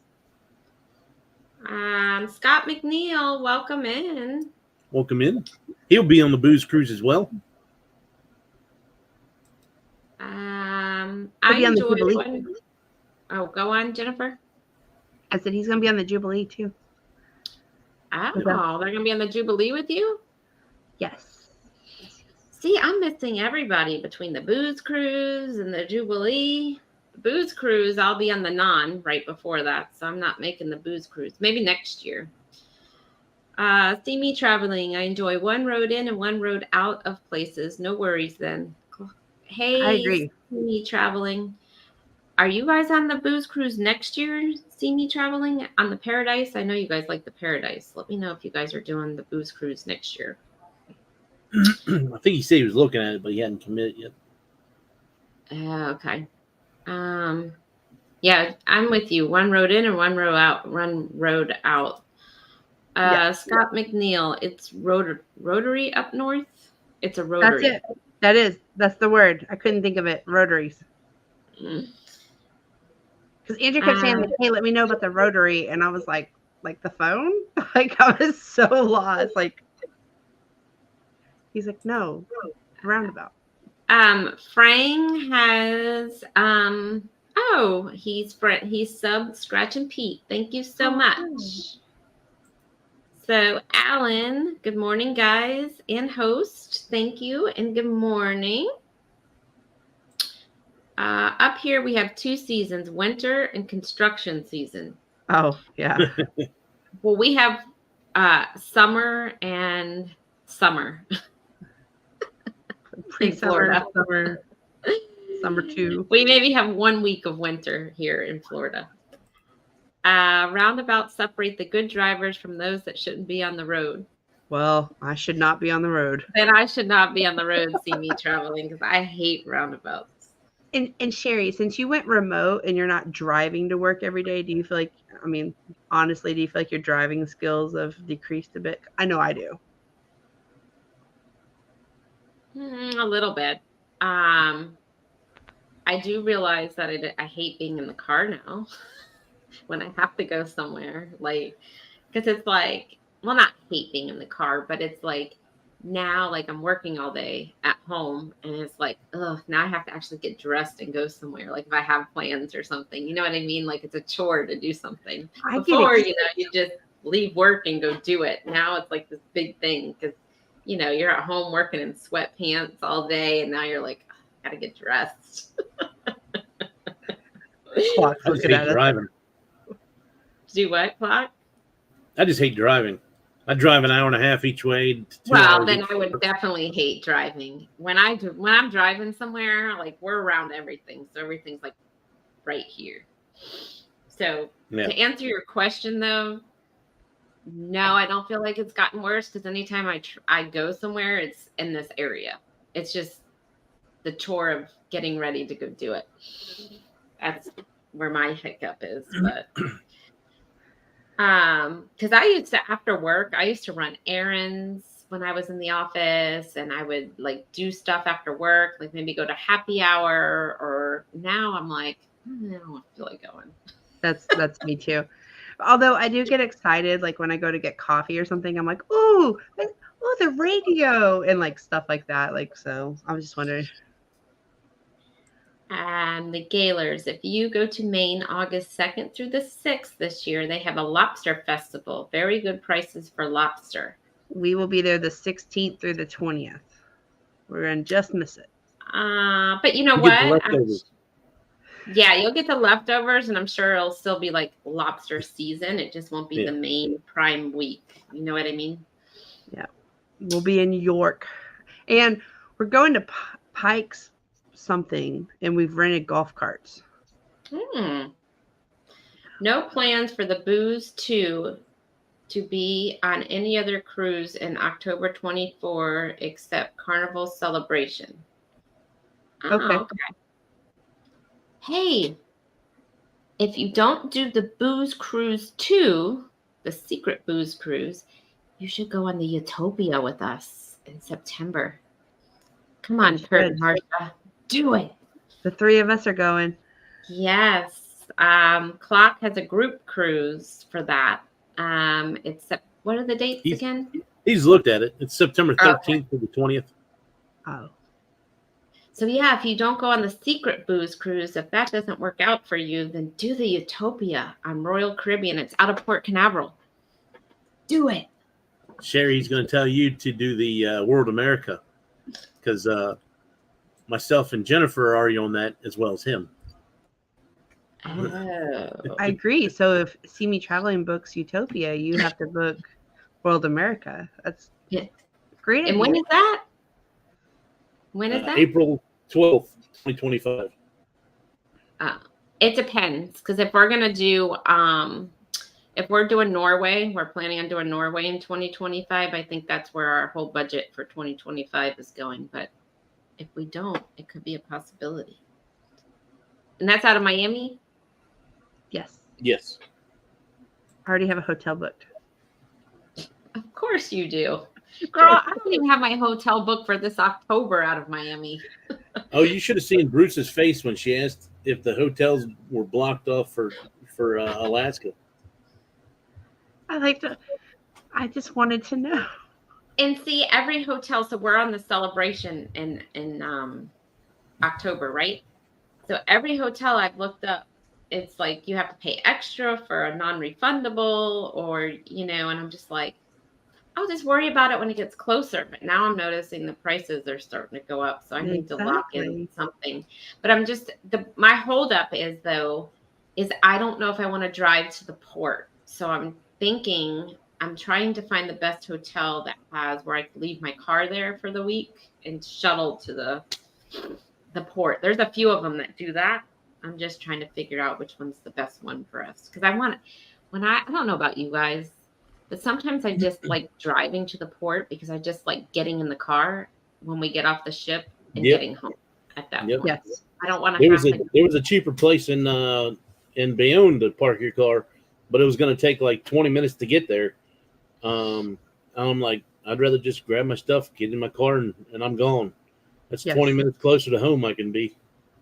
Bubba. Scott McNeil, welcome in. Welcome in. He'll be on the booze cruise as well. I be on the enjoy Jubilee. one. Oh, go on, Jennifer. I said he's gonna be on the Jubilee too. Oh, they're gonna be on the Jubilee with you? Yes. See, I'm missing everybody between the booze cruise and the Jubilee. The booze cruise, I'll be on the non right before that, so I'm not making the booze cruise. Maybe next year. See me traveling. I enjoy one road in and one road out of places. No worries then. Hey, I agree. See me traveling. Are you guys on the booze cruise next year? See me traveling on the Paradise? I know you guys like the Paradise. Let me know if you guys are doing the booze cruise next year. I think he said he was looking at it, but he hadn't committed yet. Okay. Yeah, I'm with you. One road in and one road out. One road out. Scott McNeil. It's Rotary up north. It's a Rotary. That's it. That's the word. I couldn't think of it. Rotaries. Because Andrew kept saying, like, hey, let me know about the Rotary. And I was like the phone? Like, I was so lost. Like, he's like, no, roundabout. Frank has, he's subbed Scratch and Pete. Thank you so much. So, Alan, good morning, guys, and host. Thank you, and good morning. Up here, we have 2 seasons, winter and construction season. Oh, yeah. Well, we have summer and summer. Pre-summer, summer 2. We maybe have 1 week of winter here in Florida. Roundabouts separate the good drivers from those that shouldn't be on the road. Well, I should not be on the road. Then I should not be on the road. See me traveling because I hate roundabouts. And Sherry, since you went remote and you're not driving to work every day, do you feel like, I mean, honestly, do you feel like your driving skills have decreased a bit? I know I do. A little bit. I do realize that I hate being in the car now when I have to go somewhere. Like, because it's like, well, not hate being in the car, but it's like now, like I'm working all day at home and it's like, now I have to actually get dressed and go somewhere. Like if I have plans or something, you know what I mean? Like it's a chore to do something. Before, you just leave work and go do it. Now it's like this big thing because, you're at home working in sweatpants all day, and now you're like, oh, I gotta get dressed. Clock's I just looking hate at us. driving. Do what, Clock? I just hate driving. I drive an hour and a half each way. 2 Well, hours then each- I would definitely hate driving. When I'm driving somewhere, like we're around everything, so everything's like right here. So Yeah. to answer your question, though, no, I don't feel like it's gotten worse because anytime I go somewhere, it's in this area. It's just the chore of getting ready to go do it. That's where my hiccup is, but. Because I used to, after work, I used to run errands when I was in the office, and I would like do stuff after work, like maybe go to happy hour, or now I'm like, I don't feel like going. That's me too. Although I do get excited, like when I go to get coffee or something, I'm like, oh, the radio and like stuff like that. Like, so I was just wondering. And the Gaylors, if you go to Maine August 2nd through the 6th this year, they have a lobster festival. Very good prices for lobster. We will be there the 16th through the 20th. We're gonna just miss it. But you know You get the what? leftovers. Yeah, you'll get the leftovers, and I'm sure it'll still be like lobster season. It just won't be Yeah. the main prime week. You know what I mean? We'll be in New York, and we're going to Pike's something, and we've rented golf carts. No plans for the Booze 2 to be on any other cruise in October 24 except Carnival Celebration. Oh, Okay. Hey, if you don't do the Booze Cruise 2, the secret Booze Cruise, you should go on the Utopia with us in September. Come on, We Kurt should. and Marsha. Do it. The three of us are going. Yes. Clock has a group cruise for that. It's what are the dates again? He's looked at it. It's September 13th to the 20th. Oh, So yeah, if you don't go on the secret Booze Cruise, if that doesn't work out for you, then do the Utopia on Royal Caribbean. It's out of Port Canaveral. Do it. Sherry's going to tell you to do the World America because myself and Jennifer are already on that as well as him. Oh. I agree. So if See Me Traveling books Utopia, you have to book World America. That's Yeah. great. And when is that? When is that? April 12th, 2025. It depends, because if we're gonna do if we're doing Norway, we're planning on doing Norway in 2025. I think that's where our whole budget for 2025 is going. But if we don't, it could be a possibility. And that's out of Miami? Yes. Yes. I already have a hotel booked. Of course you do. Girl, I don't even have my hotel booked for this October out of Miami. Oh, you should have seen Bruce's face when she asked if the hotels were blocked off for Alaska. I just wanted to know. And see, every hotel, so we're on the celebration in October, right? So every hotel I've looked up, it's like you have to pay extra for a non-refundable, or and I'm just like, I'll just worry about it when it gets closer. But now I'm noticing the prices are starting to go up, so I need to lock in Exactly. something. But I'm just my holdup is I don't know if I want to drive to the port. So I'm trying to find the best hotel that has where I can leave my car there for the week and shuttle to the port. There's a few of them that do that. I'm just trying to figure out which one's the best one for us. Because I don't know about you guys, but sometimes I just like driving to the port because I just like getting in the car when we get off the ship and Yep. getting home at that Yep. point. Yes. I don't want to There have was to. there was a cheaper place in Bayonne to park your car, but it was going to take like 20 minutes to get there. I'm like, I'd rather just grab my stuff, get in my car, and I'm gone. That's Yes. 20 minutes closer to home I can be.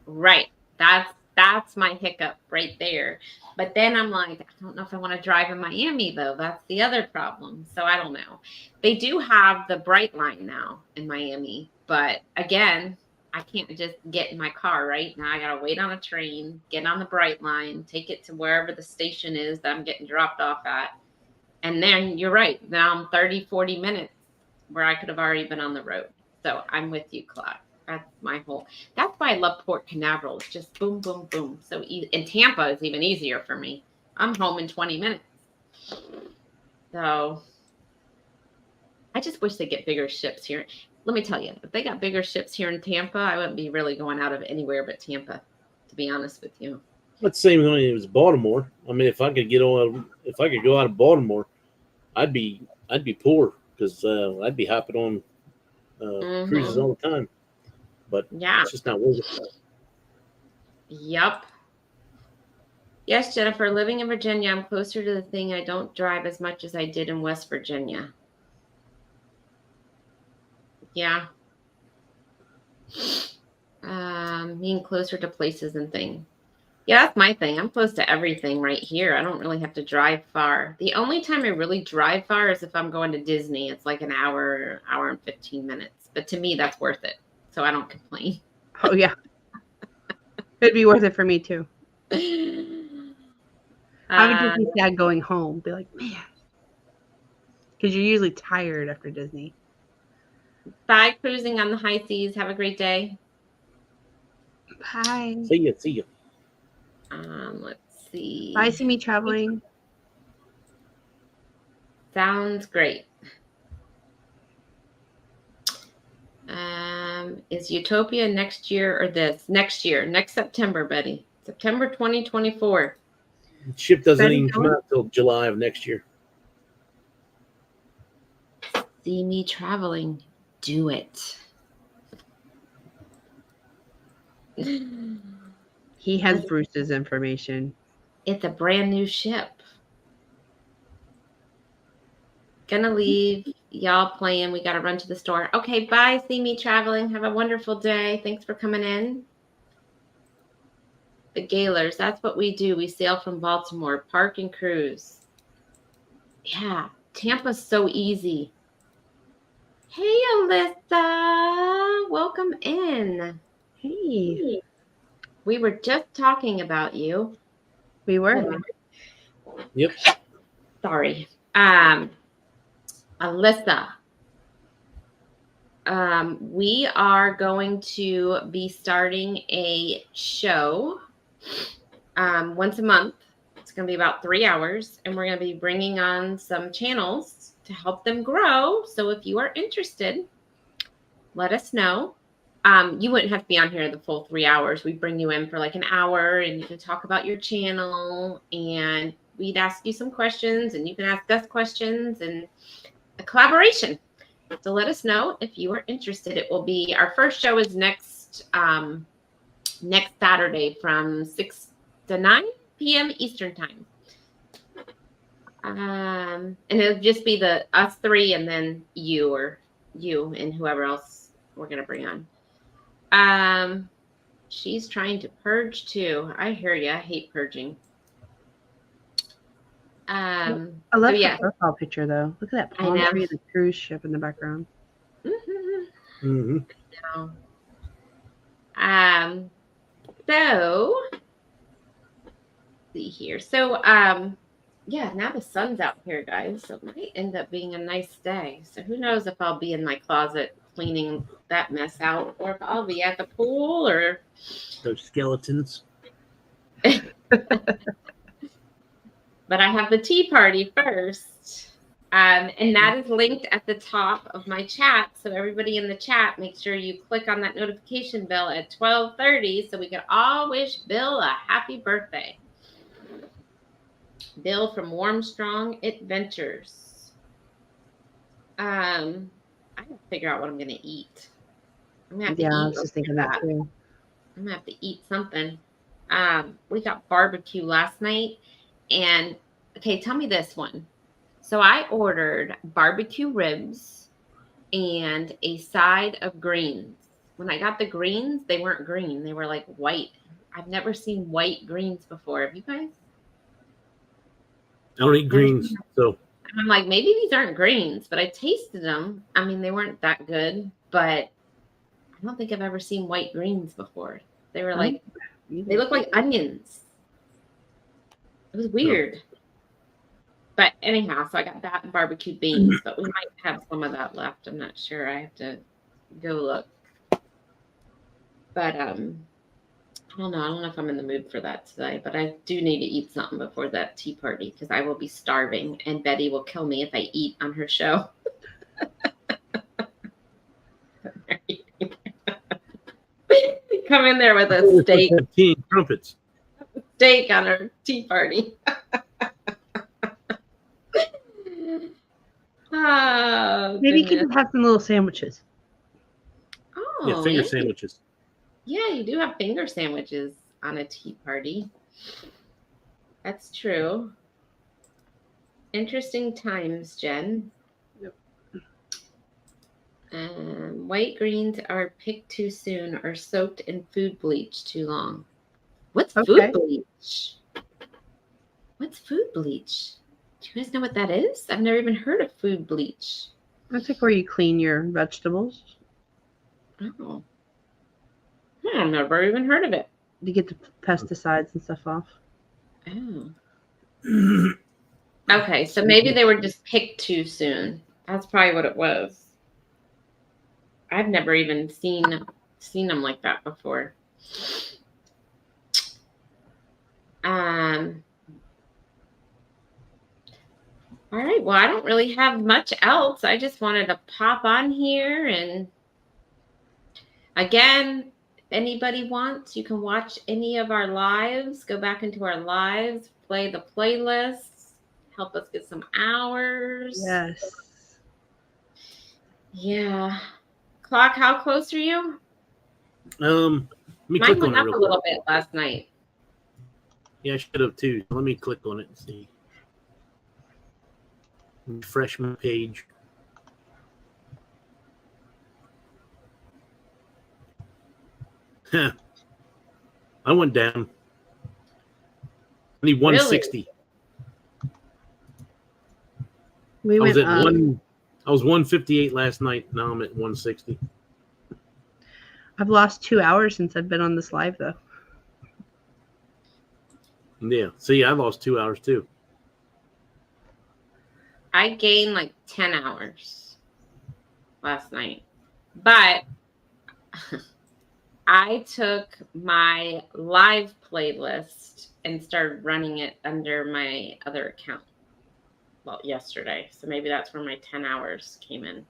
Right. That's my hiccup right there. But then I'm like, I don't know if I want to drive in Miami though. That's the other problem. So I don't know. They do have the Brightline now in Miami, but again, I can't just get in my car right now. I gotta wait on a train, get on the Brightline, take it to wherever the station is that I'm getting dropped off at, And then you're right. Now I'm 30, 40 minutes where I could have already been on the road. So I'm with you, Clark. That's why I love Port Canaveral. It's just boom, boom, boom. So easy. And Tampa is even easier for me. I'm home in 20 minutes. So I just wish they get bigger ships here. Let me tell you, if they got bigger ships here in Tampa, I wouldn't be really going out of anywhere but Tampa, to be honest with you. But the same thing as Baltimore. I mean, if I could go out of Baltimore, I'd be poor because I'd be hopping on cruises all the time. But yeah, it's just not worth it. Yep. Yes, Jennifer, living in Virginia, I'm closer to the thing. I don't drive as much as I did in West Virginia. Yeah. Being closer to places and things. Yeah, that's my thing. I'm close to everything right here. I don't really have to drive far. The only time I really drive far is if I'm going to Disney. It's like an hour and 15 minutes. But to me, that's worth it. So I don't complain. Oh, yeah. It'd be worth it for me, too. I would just be sad going home. Be like, man. Because you're usually tired after Disney. Bye, cruising on the high seas. Have a great day. Bye. See ya. Let's see. Bye, see me traveling. Sounds great. Is Utopia next year or this? Next year. Next September, Betty. September 2024. The ship doesn't even come out until July of next year. See me traveling. Do it. He has Bruce's information. It's a brand new ship. Gonna leave. Y'all playing. We got to run to the store. Okay, bye. See me traveling. Have a wonderful day. Thanks for coming in. The Gaylors. That's what we do. We sail from Baltimore. Park and cruise. Yeah. Tampa's so easy. Hey, Alyssa. Welcome in. Hey. We were just talking about you. We were. Yep. Sorry. Alyssa, we are going to be starting a show once a month. It's going to be about 3 hours, and we're going to be bringing on some channels to help them grow. So if you are interested, let us know. You wouldn't have to be on here the full 3 hours. We bring you in for like an hour, and you can talk about your channel, and we'd ask you some questions, and you can ask us questions, and a collaboration. So let us know if you are interested. It will be, our first show is next Saturday from 6 to 9 p.m. Eastern time. And it'll just be us three and then you and whoever else we're going to bring on. She's trying to purge too. I hear you. I hate purging. I love the profile picture though. Look at that palm tree, the cruise ship in the background. Mm-hmm. So see here. So yeah, now the sun's out here, guys. So it might end up being a nice day. So who knows if I'll be in my closet cleaning that mess out, or if I'll be at the pool, or those skeletons. But I have the tea party first. And that is linked at the top of my chat. So everybody in the chat, make sure you click on that notification bell at 12:30 so we can all wish Bill a happy birthday. Bill from Warmstrong Adventures. I have to figure out what I'm going to eat. I'm gonna have to eat. I was just thinking that too. I'm going to have to eat something. We got barbecue last night. And, okay, tell me this one. So I ordered barbecue ribs and a side of greens. When I got the greens, they weren't green. They were like white. I've never seen white greens before. Have you guys? I don't eat greens, so. And I'm like, maybe these aren't greens, but I tasted them. I mean, they weren't that good, but I don't think I've ever seen white greens before. They were like, they look like onions. It was weird. But anyhow, so I got that and barbecued beans, but we might have some of that left. I'm not sure. I have to go look. But I don't know. I don't know if I'm in the mood for that today, but I do need to eat something before that tea party because I will be starving and Betty will kill me if I eat on her show. Come in there with a steak. Tea and crumpets. Steak on her tea party. Oh, Maybe you goodness. could have some little sandwiches. Oh, Yeah, finger sandwiches. Yeah, you do have finger sandwiches on a tea party. That's true. Interesting times, Jen. Yep. White greens are picked too soon or soaked in food bleach too long. What's Okay. food bleach? What's food bleach? Do you guys know what that is? I've never even heard of food bleach. That's like where you clean your vegetables Oh. I've never even heard of it. to get the pesticides and stuff off. Oh. Okay, so maybe they were just picked too soon. That's probably what it was. I've never even seen them like that before. All right, well, I don't really have much else. I just wanted to pop on here, and again, anybody wants, you can watch any of our lives, go back into our lives, play the playlists, help us get some hours. Yes. Yeah. Clock, how close are you? Let me Mine click on went it up real a quick. little bit last night. Yeah, I should have too. Let me click on it and see. Refresh my page. Huh. I went down. I need 160. We I was went at up. I was 158 last night. Now I'm at 160. I've lost 2 hours since I've been on this live, though. Yeah. See, I lost 2 hours too. I gained like 10 hours last night. But I took my live playlist and started running it under my other account. Well, yesterday. So maybe that's where my 10 hours came in.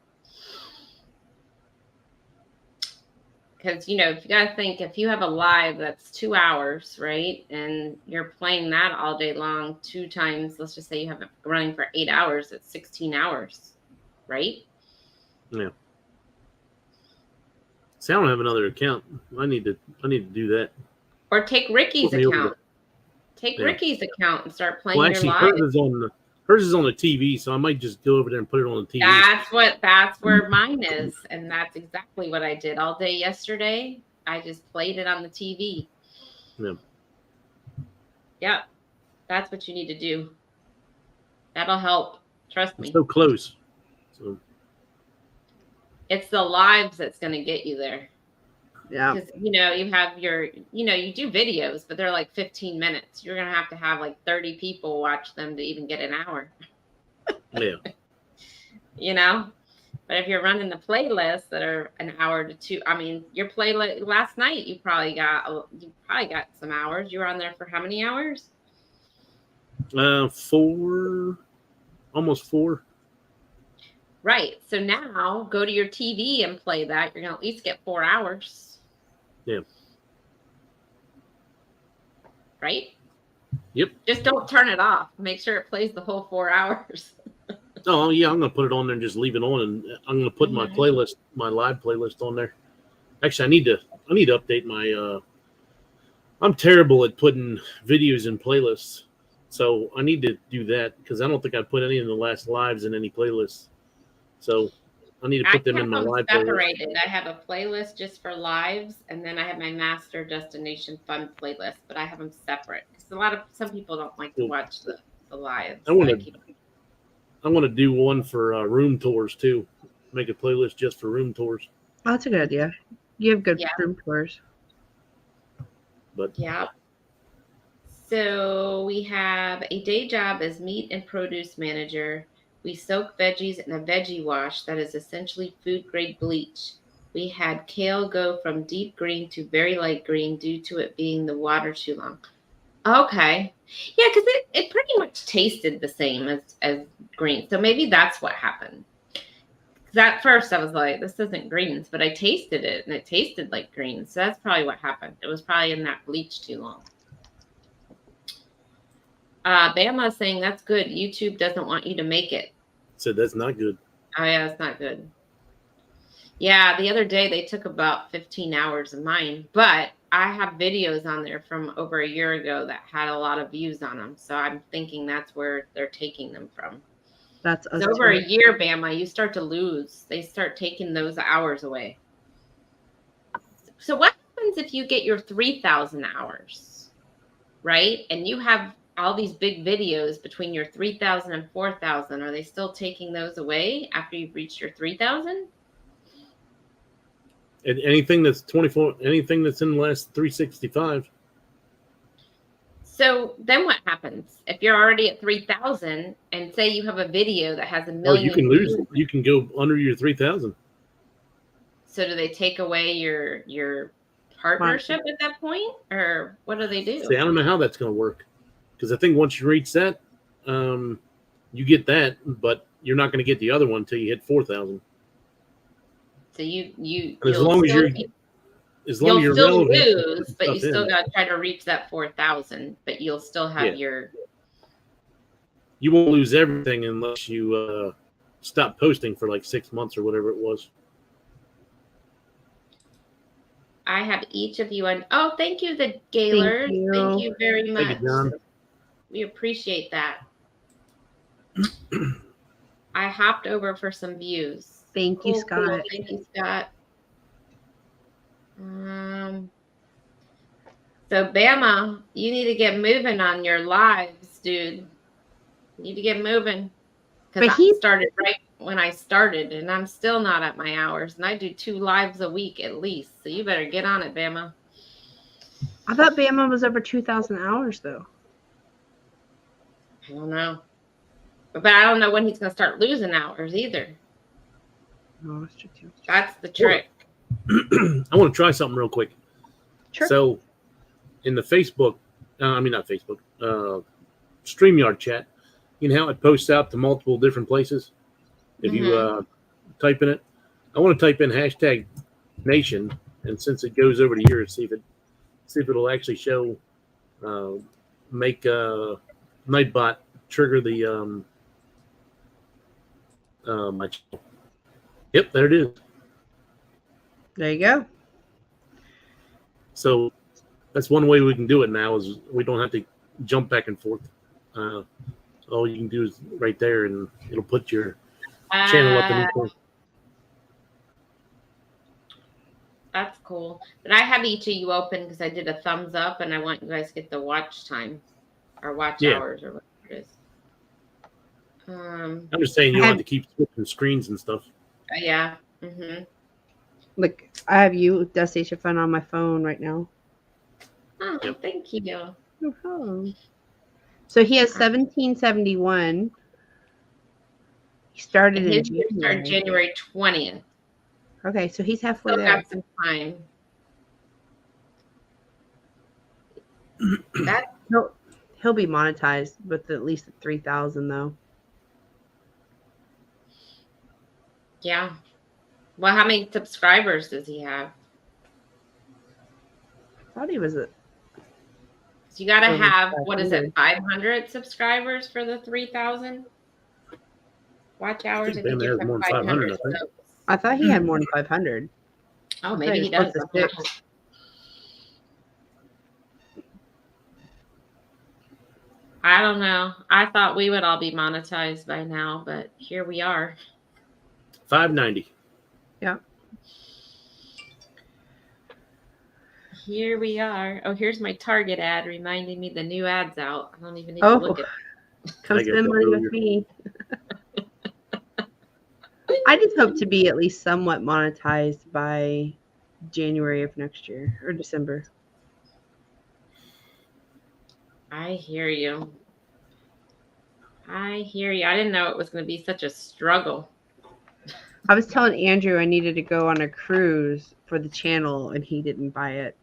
Because, you got to think, if you have a live that's 2 hours, right? And you're playing that all day long, 2 times, let's just say you have it running for 8 hours, it's 16 hours, right? Yeah. See, I don't have another account. I need to do that. Or take Ricky's Put me over account. Take Ricky's account and start playing Well, your actually, live. hers is on the TV, so I might just go over there and put it on the TV. That's where mine is. And that's exactly what I did all day yesterday. I just played it on the TV. Yeah. Yep. That's what you need to do. That'll help. Trust me. It's so close. So It's the lives that's going to get you there. Yeah. Because, you have your, you do videos, but they're like 15 minutes. You're going to have like 30 people watch them to even get an hour. yeah. But if you're running the playlists that are an hour to 2, I mean, your playlist last night, you probably got some hours. You were on there for how many hours? 4, almost 4. Right. So now go to your TV and play that. You're going to at least get 4 hours. Yeah. Right? Yep. Just don't turn it off. Make sure it plays the whole 4 hours. Oh yeah, I'm gonna put it on there and just leave it on, and I'm gonna put my playlist, my live playlist, on there. Actually, I need to update my. I'm terrible at putting videos in playlists, so I need to do that because I don't think I put any of the last lives in any playlists. So I need to put them in my live separated. playlist. I have a playlist just for lives, and then I have my master destination fun playlist, but I have them separate because some people don't like to watch the lives. I want to do one for room tours too. Make a playlist just for room tours. Oh, that's a good idea. You have good room tours. But yeah. So we have a day job as meat and produce manager. We soak veggies in a veggie wash that is essentially food grade bleach. We had kale go from deep green to very light green due to it being the water too long. Okay. Yeah, because it pretty much tasted the same as green. So maybe that's what happened. Because at first I was like, this isn't greens, but I tasted it and it tasted like greens. So that's probably what happened. It was probably in that bleach too long. Bama is saying that's good. YouTube doesn't want you to make it. So that's not good. Oh, yeah, that's not good. Yeah, the other day they took about 15 hours of mine, but I have videos on there from over a year ago that had a lot of views on them. So I'm thinking that's where they're taking them from. That's us So over a too. year, Bama, you start to lose. They start taking those hours away. So what happens if you get your 3,000 hours, right? And you have all these big videos between your 3,000 and 4,000. Are they still taking those away after you've reached your 3,000? And anything that's 24, anything that's in the last 365. So then what happens if you're already at 3,000 and say you have a video that has a Oh, million? you can lose. views? You can go under your 3,000. So do they take away your partnership at that point, or what do they do? See, I don't know how that's going to work, because I think once you reach that, you get that, but you're not going to get the other one until you hit 4,000. So you As long as you're you'll still relevant, lose, but you stuff still in. got to try to reach that 4,000. But you'll still have Yeah. You won't lose everything unless you stop posting for like 6 months or whatever it was. I have each of you on. Oh, thank you, the Gaylord. you. Thank you very much. Thank you, John. We appreciate that. I hopped over for some views. Thank you, Cool, Scott. cool. Thank you, Scott. So Bama, you need to get moving on your lives, dude. You need to get moving. Because But I he- started right when I started, and I'm still not at my hours. And I do 2 lives a week at least. So you better get on it, Bama. I thought Bama was over 2,000 hours though. I don't know. But I don't know when he's going to start losing hours either. No, that's true too. That's the trick. I want to try something real quick. Sure. So, in the Facebook, not Facebook, StreamYard chat, you know how it posts out to multiple different places? If you type in it, I want to type in #nation, and since it goes over to yours, see if it'll actually show, make Nightbot trigger the my channel. Yep, there it is. There you go. So that's one way we can do it now, is we don't have to jump back and forth. All you can do is right there, and it'll put your channel up in the corner. That's cool. But I have each of you open because I did a thumbs up, and I want you guys to get the watch time or watch hours or whatever it is. I'm just saying you don't have to keep switching screens and stuff. Yeah. Mm-hmm. Look, I have you, Destination Fun, on my phone right now. Oh, Yep. thank you. No problem. So he has 1771. He started And in his year started January. January 20th. Okay, so he's halfway Still there. got some time. That He'll be monetized with at least 3,000 though. yeah. Well, how many subscribers does he have? I thought he was at So you got to Over have, what is it, 500. 500 subscribers for the 3,000 watch hours? I think Ben has more than 500, I think. I thought he had more than 500. Oh, maybe he I thought does. he was close to 6. I don't know. I thought we would all be monetized by now, but here we are. $5.90. Here we are. Oh, here's my Target ad reminding me the new ad's out. I don't even need Oh. to look at Come I get spend that money earlier. with me. I just hope to be at least somewhat monetized by January of next year or December. I hear you. I hear you. I didn't know it was going to be such a struggle. I was telling Andrew I needed to go on a cruise for the channel, and he didn't buy it.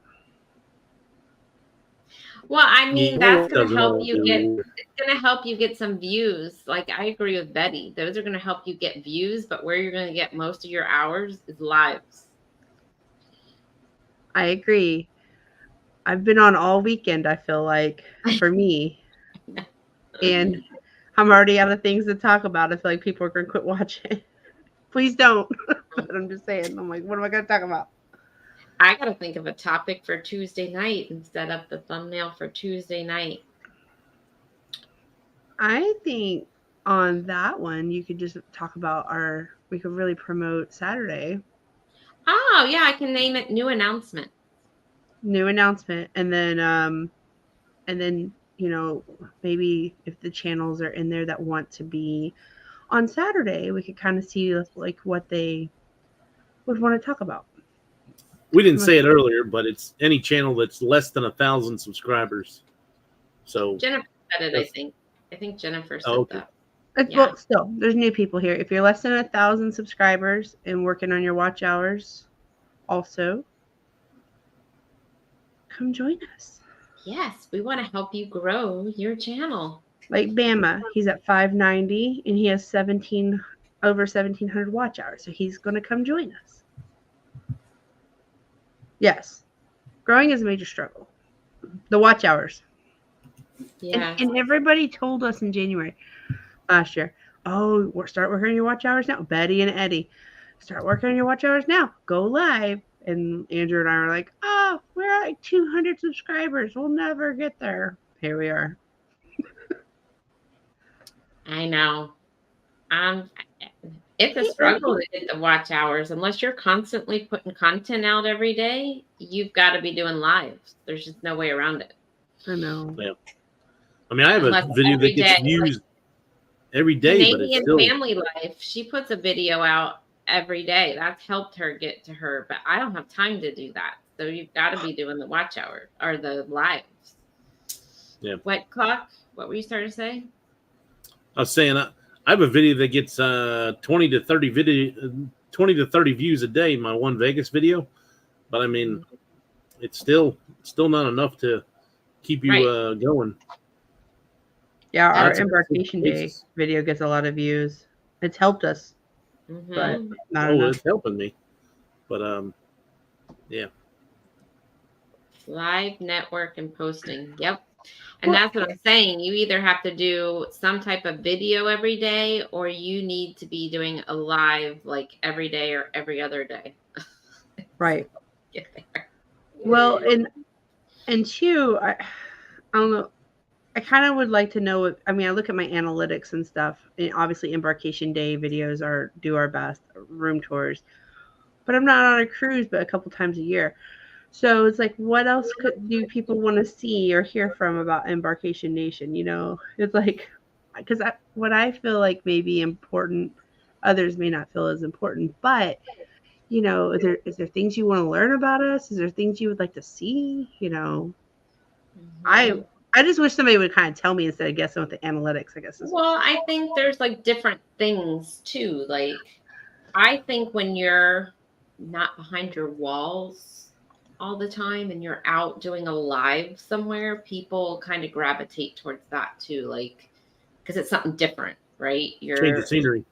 Well, I mean, Yeah, that's it going to doesn't help all you do get either. it's going to help you get some views. Like I agree with Betty. Those are going to help you get views, but where you're going to get most of your hours is lives. I agree. I've been on all weekend, I feel like, for me. And I'm already out of things to talk about. I feel like people are going to quit watching. Please don't. But I'm just saying, I'm like, what am I going to talk about? I got to think of a topic for Tuesday night and set up the thumbnail for Tuesday night. I think on that one, you could just talk about we could really promote Saturday. Oh, yeah, I can name it new announcement. New announcement. And then, maybe if the channels are in there that want to be on Saturday, we could kind of see like what they would want to talk about. We didn't say it earlier, but it's any channel that's less than 1,000 subscribers. So Jennifer said it, I think. I think Jennifer said okay. that. Yeah. Well, still, there's new people here. If you're less than 1,000 subscribers and working on your watch hours, also come join us. Yes, we want to help you grow your channel. Like Bama, he's at 590 and he has over 1,700 watch hours. So he's going to come join us. Yes, growing is a major struggle. The watch hours. Yeah. And everybody told us in January last year, oh, start working on your watch hours now. Betty and Eddie, start working on your watch hours now. Go live. And Andrew and I were like, oh, we're at 200 subscribers. We'll never get there. Here we are. I know. It's a struggle to get the watch hours. Unless you're constantly putting content out every day, you've got to be doing lives. There's just no way around it. I know. Yeah. I mean, I have a video that gets views every day, but it's still Family Life. She puts a video out every day. That's helped her get to her, but I don't have time to do that. So you've got to be doing the watch hour or the lives. Yeah. What clock? What were you starting to say? I was saying I have a video that gets 20 to 30 views a day. My one Vegas video, but I mean, it's still not enough to keep you going. Yeah, our Embarkation Day video gets a lot of views. It's helped us, but not enough. It's helping me. But yeah. Live network and posting. Yep. And that's what I'm saying. You either have to do some type of video every day, or you need to be doing a live like every day or every other day. Right. Get there. Well, and two, I don't know. I kind of would like to know. I look at my analytics and stuff. And obviously, Embarkation Day videos do our best, room tours. But I'm not on a cruise, but a couple times a year. So it's like, what else do people want to see or hear from about Embarkation Nation? It's like, because what I feel like may be important, others may not feel as important. But is there things you want to learn about us? Is there things you would like to see? I just wish somebody would kind of tell me instead of guessing with the analytics, I guess. Well, I think there's like different things too. Like, I think when you're not behind your walls all the time and you're out doing a live somewhere, people kind of gravitate towards that too. Like, because it's something different, right? Change of scenery.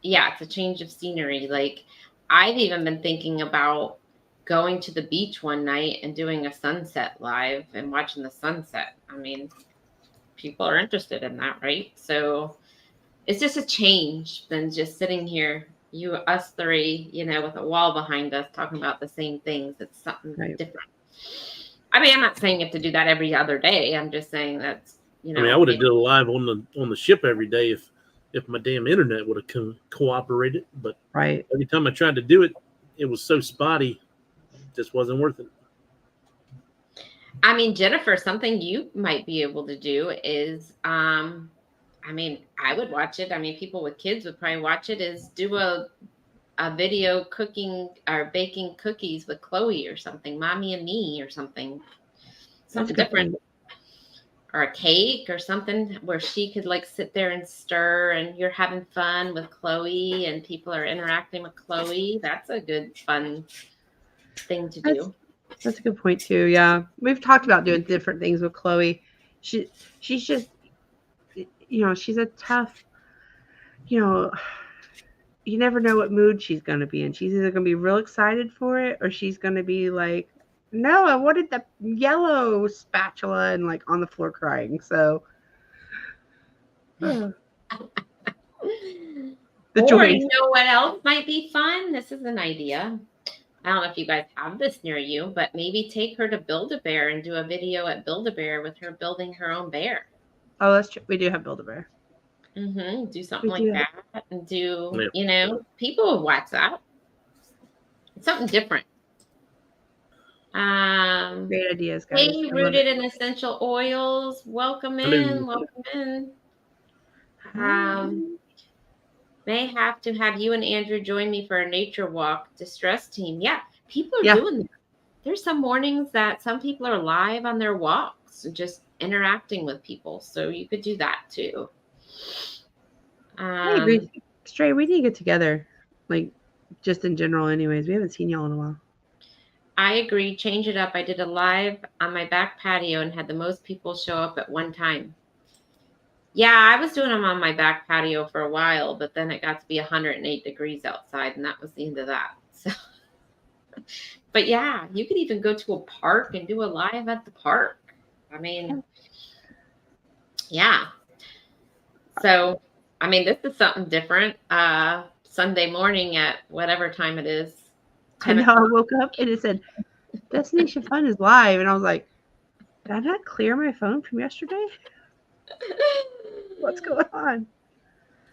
Yeah, it's a change of scenery. Like, I've even been thinking about going to the beach one night and doing a sunset live and watching the sunset. I mean, people are interested in that, right? So it's just a change than just sitting here, us three, with a wall behind us talking about the same things. It's something different. I mean, I'm not saying you have to do that every other day. I'm just saying that's, I would have did a live on the ship every day if my damn internet would have cooperated. But every time I tried to do it, it was so spotty, it just wasn't worth it. I mean, Jennifer, something you might be able to do is, I would watch it. I mean, people with kids would probably watch it. Is do a video cooking or baking cookies with Chloe or something, Mommy and Me or something different. or a cake or something where she could like sit there and stir and you're having fun with Chloe and people are interacting with Chloe. That's a good fun thing to do. That's a good point too. Yeah. We've talked about doing different things with Chloe. She's just, she's a tough, you never know what mood she's going to be in. She's either going to be real excited for it or she's going to be like, no, I wanted the yellow spatula and like on the floor crying. So the Or choice. you know what else might be fun? This is an idea. I don't know if you guys have this near you, but maybe take her to Build-A-Bear and do a video at Build-A-Bear with her building her own bear. Oh, that's true. We do have Build-A-Bear. Do something We like do. that and people would watch that. It's something different. Great ideas, guys. Hey, I love Rooted it. in Essential Oils. Welcome Hello. in. Welcome in. May have to have you and Andrew join me for a nature walk distress team. Yeah, people are doing that. There's some mornings that some people are live on their walks and just interacting with people. So you could do that too. I agree. Stray, we need to get together. Like, just in general anyways. We haven't seen y'all in a while. I agree. Change it up. I did a live on my back patio and had the most people show up at one time. Yeah, I was doing them on my back patio for a while, but then it got to be 108 degrees outside, and that was the end of that. So, but yeah, you could even go to a park and do a live at the park. I mean, yeah. So, I mean, this is something different. Sunday morning at whatever time it is. I know. I woke up and it said, Destination Fun is live. And I was like, did I not clear my phone from yesterday? What's going on?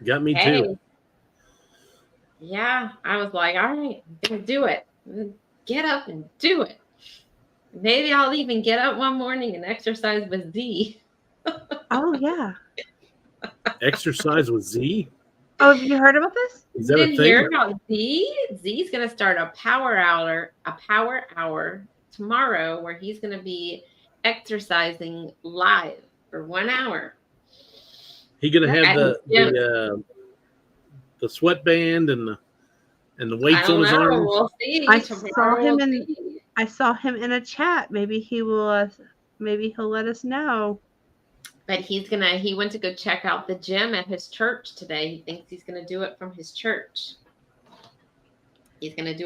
Got me too. Yeah, I was like, all right, I'm going to do it. Get up and do it. Maybe I'll even get up one morning and exercise with Z. Oh, yeah. Exercise with Z? Oh, have you heard about this? Is that a Didn't thing? hear about Z? Z's going to start a power hour tomorrow where he's going to be exercising live for 1 hour. He gonna have the sweatband and the weights on his arms. We'll see. I saw him in a chat. Maybe he will. Maybe he'll let us know. But he went to go check out the gym at his church today. He thinks he's gonna do it from his church. He's gonna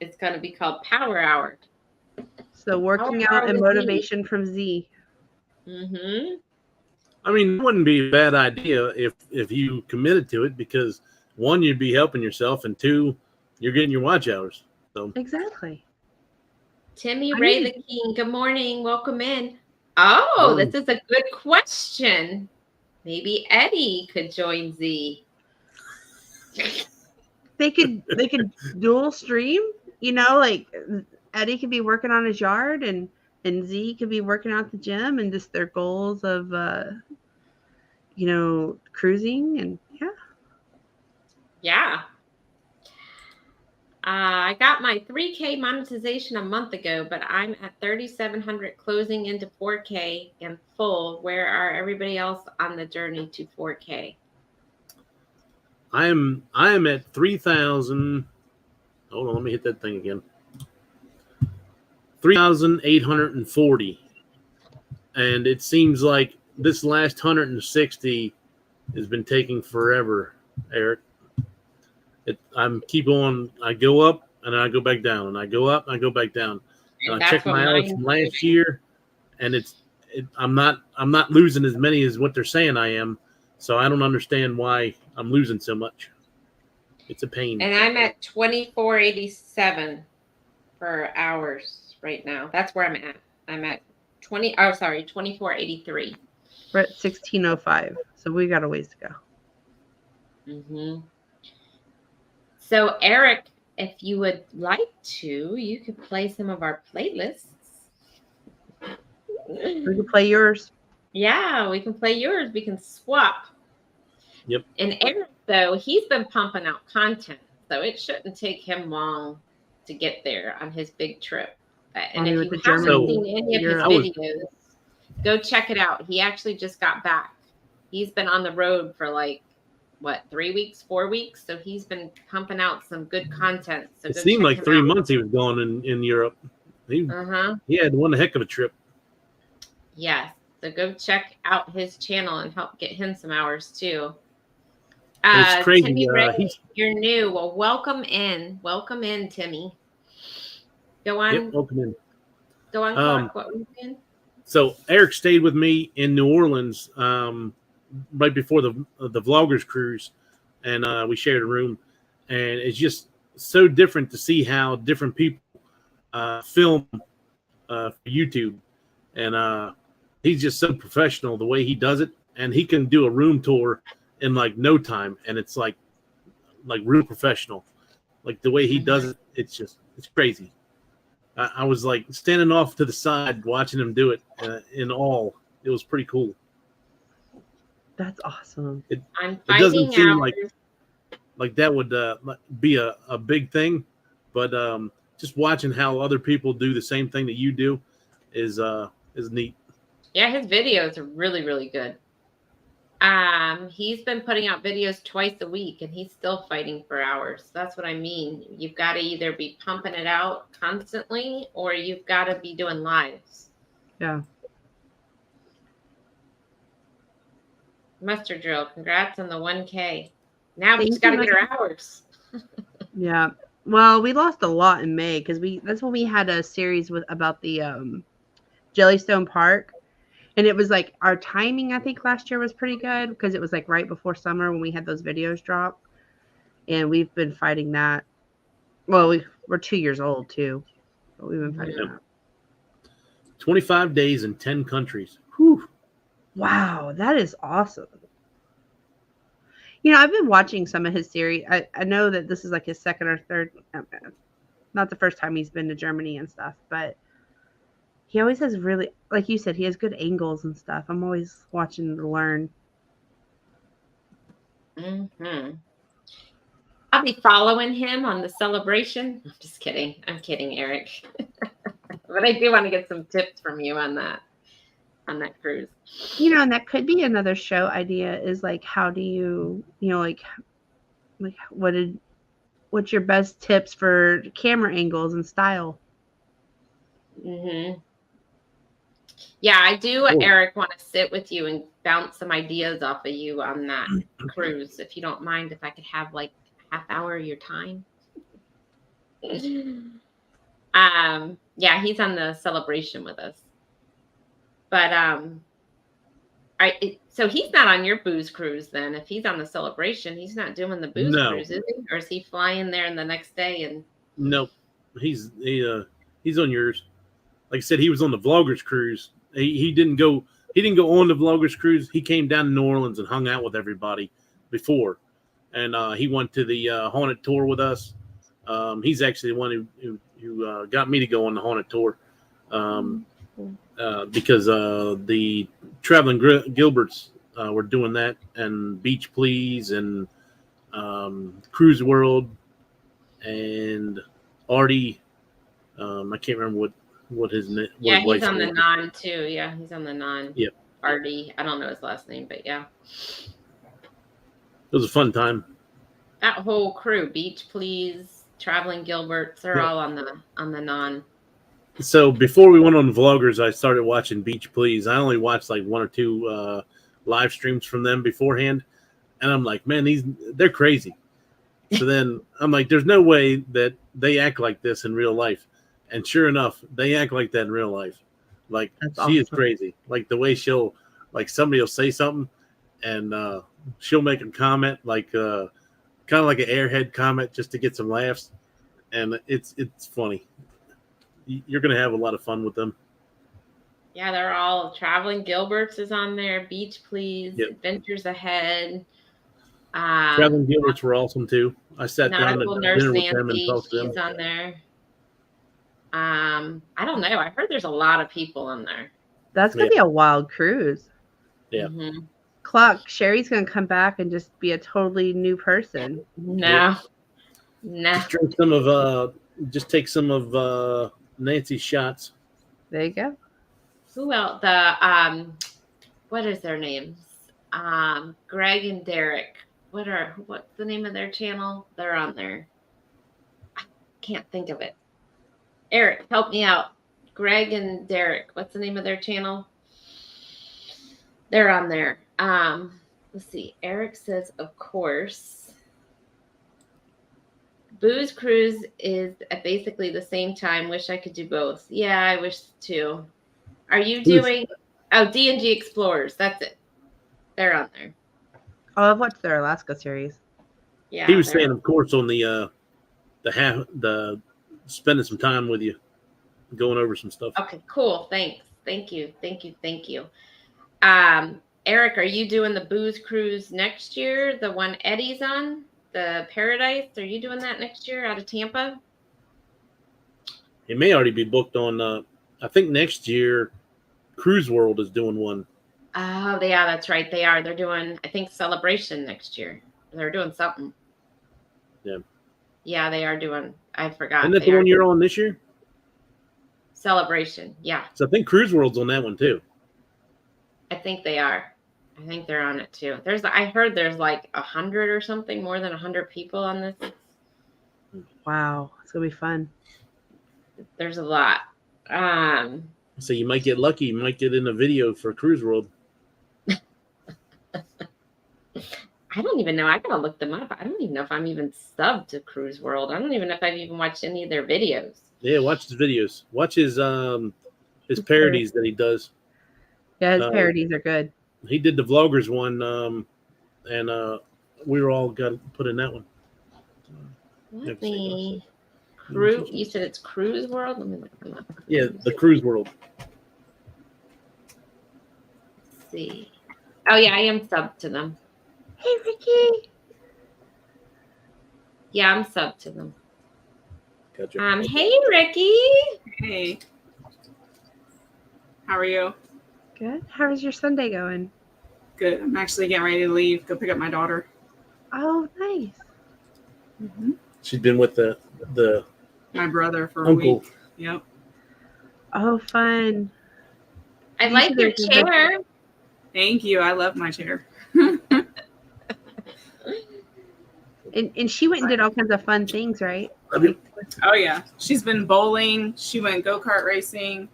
it's gonna be called Power Hour. So working out and motivation from Z. Mm-hmm. I mean, it wouldn't be a bad idea if you committed to it, because 1, you'd be helping yourself, and 2, you're getting your watch hours. So Exactly. Timmy Ray the King, good morning. Welcome in. Oh, this is a good question. Maybe Eddie could join Z. They could dual stream, like Eddie could be working on his yard and Z could be working out the gym, and just their goals of cruising, and Yeah. I got my 3K monetization a month ago, but I'm at 3,700 closing into 4K and full. Where are everybody else on the journey to 4K? I am at 3,000. Hold on, let me hit that thing again. 3,840. And it seems like this last 160 has been taking forever, Eric. I go up and I go back down, and I go up and I go back down. And I check my hours from last year, and I'm not losing as many as what they're saying I am. So I don't understand why I'm losing so much. It's a pain. And I'm at 2487 for hours right now. That's where I'm at. I'm at 2483. we're at 1605. So we got a ways to go. Mm-hmm. So, Eric, if you would like to, you could play some of our playlists. We can play yours. Yeah, we can play yours. We can swap. Yep. And Eric, though, he's been pumping out content, so it shouldn't take him long to get there on his big trip. And if you haven't seen any of his videos, Go check it out. He actually just got back. He's been on the road for like, what, 3 weeks, 4 weeks? So he's been pumping out some good content. So It go seemed check like him 3 out. months he was gone in Europe. He had one heck of a trip. Yes. So go check out his channel and help get him some hours too. It's crazy. Timmy Ray, you're new. Well, welcome in. Welcome in, Timmy. Go on. Yep, welcome in. Go on, Clark. What were you saying? So Eric stayed with me in New Orleans right before the Vloggers cruise, and we shared a room. And it's just so different to see how different people film for YouTube. And he's just so professional the way he does it, and he can do a room tour in like no time, and it's like real professional. Like the way he does it, it's crazy. I was like standing off to the side watching him do it in awe. It was pretty cool. That's awesome. It I'm doesn't finding seem out. like that would be a big thing, but just watching how other people do the same thing that you do is neat. Yeah, his videos are really, really good. He's been putting out videos twice a week, and he's still fighting for hours. That's what I mean. You've got to either be pumping it out constantly, or you've got to be doing lives. Yeah. Mustard Drill, congrats on the 1K. Now we Thank just got to you, get our hours. Yeah. Well, we lost a lot in May because that's when we had a series about the Jellystone Park. And it was like our timing, I think, last year was pretty good because it was like right before summer when we had those videos drop. And we've been fighting that. Well, we're 2 years old too, but we've been fighting that. 25 days in 10 countries. Whew. Wow, that is awesome. You know, I've been watching some of his series. I know that this is like his second or third, not the first time he's been to Germany and stuff, but he always has really, like you said, he has good angles and stuff. I'm always watching to learn. I'll be following him on the celebration. I'm just kidding. I'm kidding, Eric. But I do want to get some tips from you on that cruise. You know, and that could be another show idea is like, how do you know, like what's your best tips for camera angles and style? Yeah, I do, Eric, want to sit with you and bounce some ideas off of you on that cruise. If you don't mind, if I could have like half hour of your time. Yeah, he's on the celebration with us. But so he's not on your booze cruise then. If he's on the celebration, he's not doing the booze cruise, is he? Or is he flying there and the next day? And nope, he's on yours. Like I said, he was on the Vloggers cruise. He didn't go on the Vloggers cruise. He came down to New Orleans and hung out with everybody before, and he went to the haunted tour with us. He's actually the one who got me to go on the haunted tour. Because the Traveling Gilberts were doing that, and Beach Please, and Cruise World, and Artie. I can't remember what his name. Yeah, he's on the non too. Yeah, he's on the non. Yep. Artie. I don't know his last name, but yeah. It was a fun time. That whole crew, Beach Please, Traveling Gilberts, they're all on the non. So before we went on Vloggers, I started watching Beach Please. I only watched like 1 or 2 live streams from them beforehand, and I'm like, man, they're crazy. So then I'm like, there's no way that they act like this in real life. And sure enough, they act like that in real life. Like, she is crazy. Like the way she'll, like somebody will say something, and she'll make a comment, like kind of like an airhead comment, just to get some laughs, and it's funny. You're going to have a lot of fun with them. Yeah, they're all Traveling Gilberts is on there. Beach Please, yep. Adventures Ahead. Traveling Gilberts were awesome too. I sat down at dinner with them and talked to them. She's on there. I don't know. I heard there's a lot of people on there. That's going to be a wild cruise. Yeah. Clock, Sherry's going to come back and just be a totally new person. No. Just take some of Nancy's shots. There you go. Who else? What is their names? Greg and Derek. What's the name of their channel? They're on there. I can't think of it. Eric, help me out. Greg and Derek. What's the name of their channel? They're on there. Let's see. Eric says, of course. Booze Cruise is at basically the same time. Wish I could do both. Yeah, I wish too. Are you doing? Oh, D&G Explorers. That's it. They're on there. Oh, I've watched their Alaska series. Yeah. He was saying, of course, on the spending some time with you, going over some stuff. Okay, cool. Thanks. Thank you. Eric, are you doing the Booze Cruise next year? The one Eddie's on, the Paradise. Are you doing that next year out of Tampa? It may already be booked on. I think next year, Cruise World is doing one. Oh, yeah, that's right. They are. They're doing, I think, Celebration next year. They're doing something. Yeah. Yeah, they are doing. I forgot. Isn't that the one you're on this year? Celebration. Yeah. So I think Cruise World's on that one too. I think they are. I think they're on it too. I heard there's like 100 or something, more than 100 people on this. Wow, it's gonna be fun. There's a lot. So you might get lucky. You might get in a video for Cruise World. I don't even know. I gotta look them up. I don't even know if I'm even subbed to Cruise World. I don't even know if I've even watched any of their videos. Yeah, watch his videos. Watch his parodies that he does. Yeah, his parodies are good. He did the vloggers one, and we were all got put in that one. Let me. You said it's Cruise World? Let me look them up. Yeah, the Cruise World. Let's see. Oh, yeah, I am subbed to them. Hey, Ricky. Yeah, I'm subbed to them. Gotcha. Hey, Ricky. Hey. How are you? Good. How is your Sunday going? Good. I'm actually getting ready to leave. Go pick up my daughter. Oh, nice. Mm-hmm. She's been with the My brother for a uncle. week. Yep. Oh, fun. I like your chair. Thank you. I love my chair. And she went and did all kinds of fun things, right? Oh, yeah. She's been bowling. She went go-kart racing.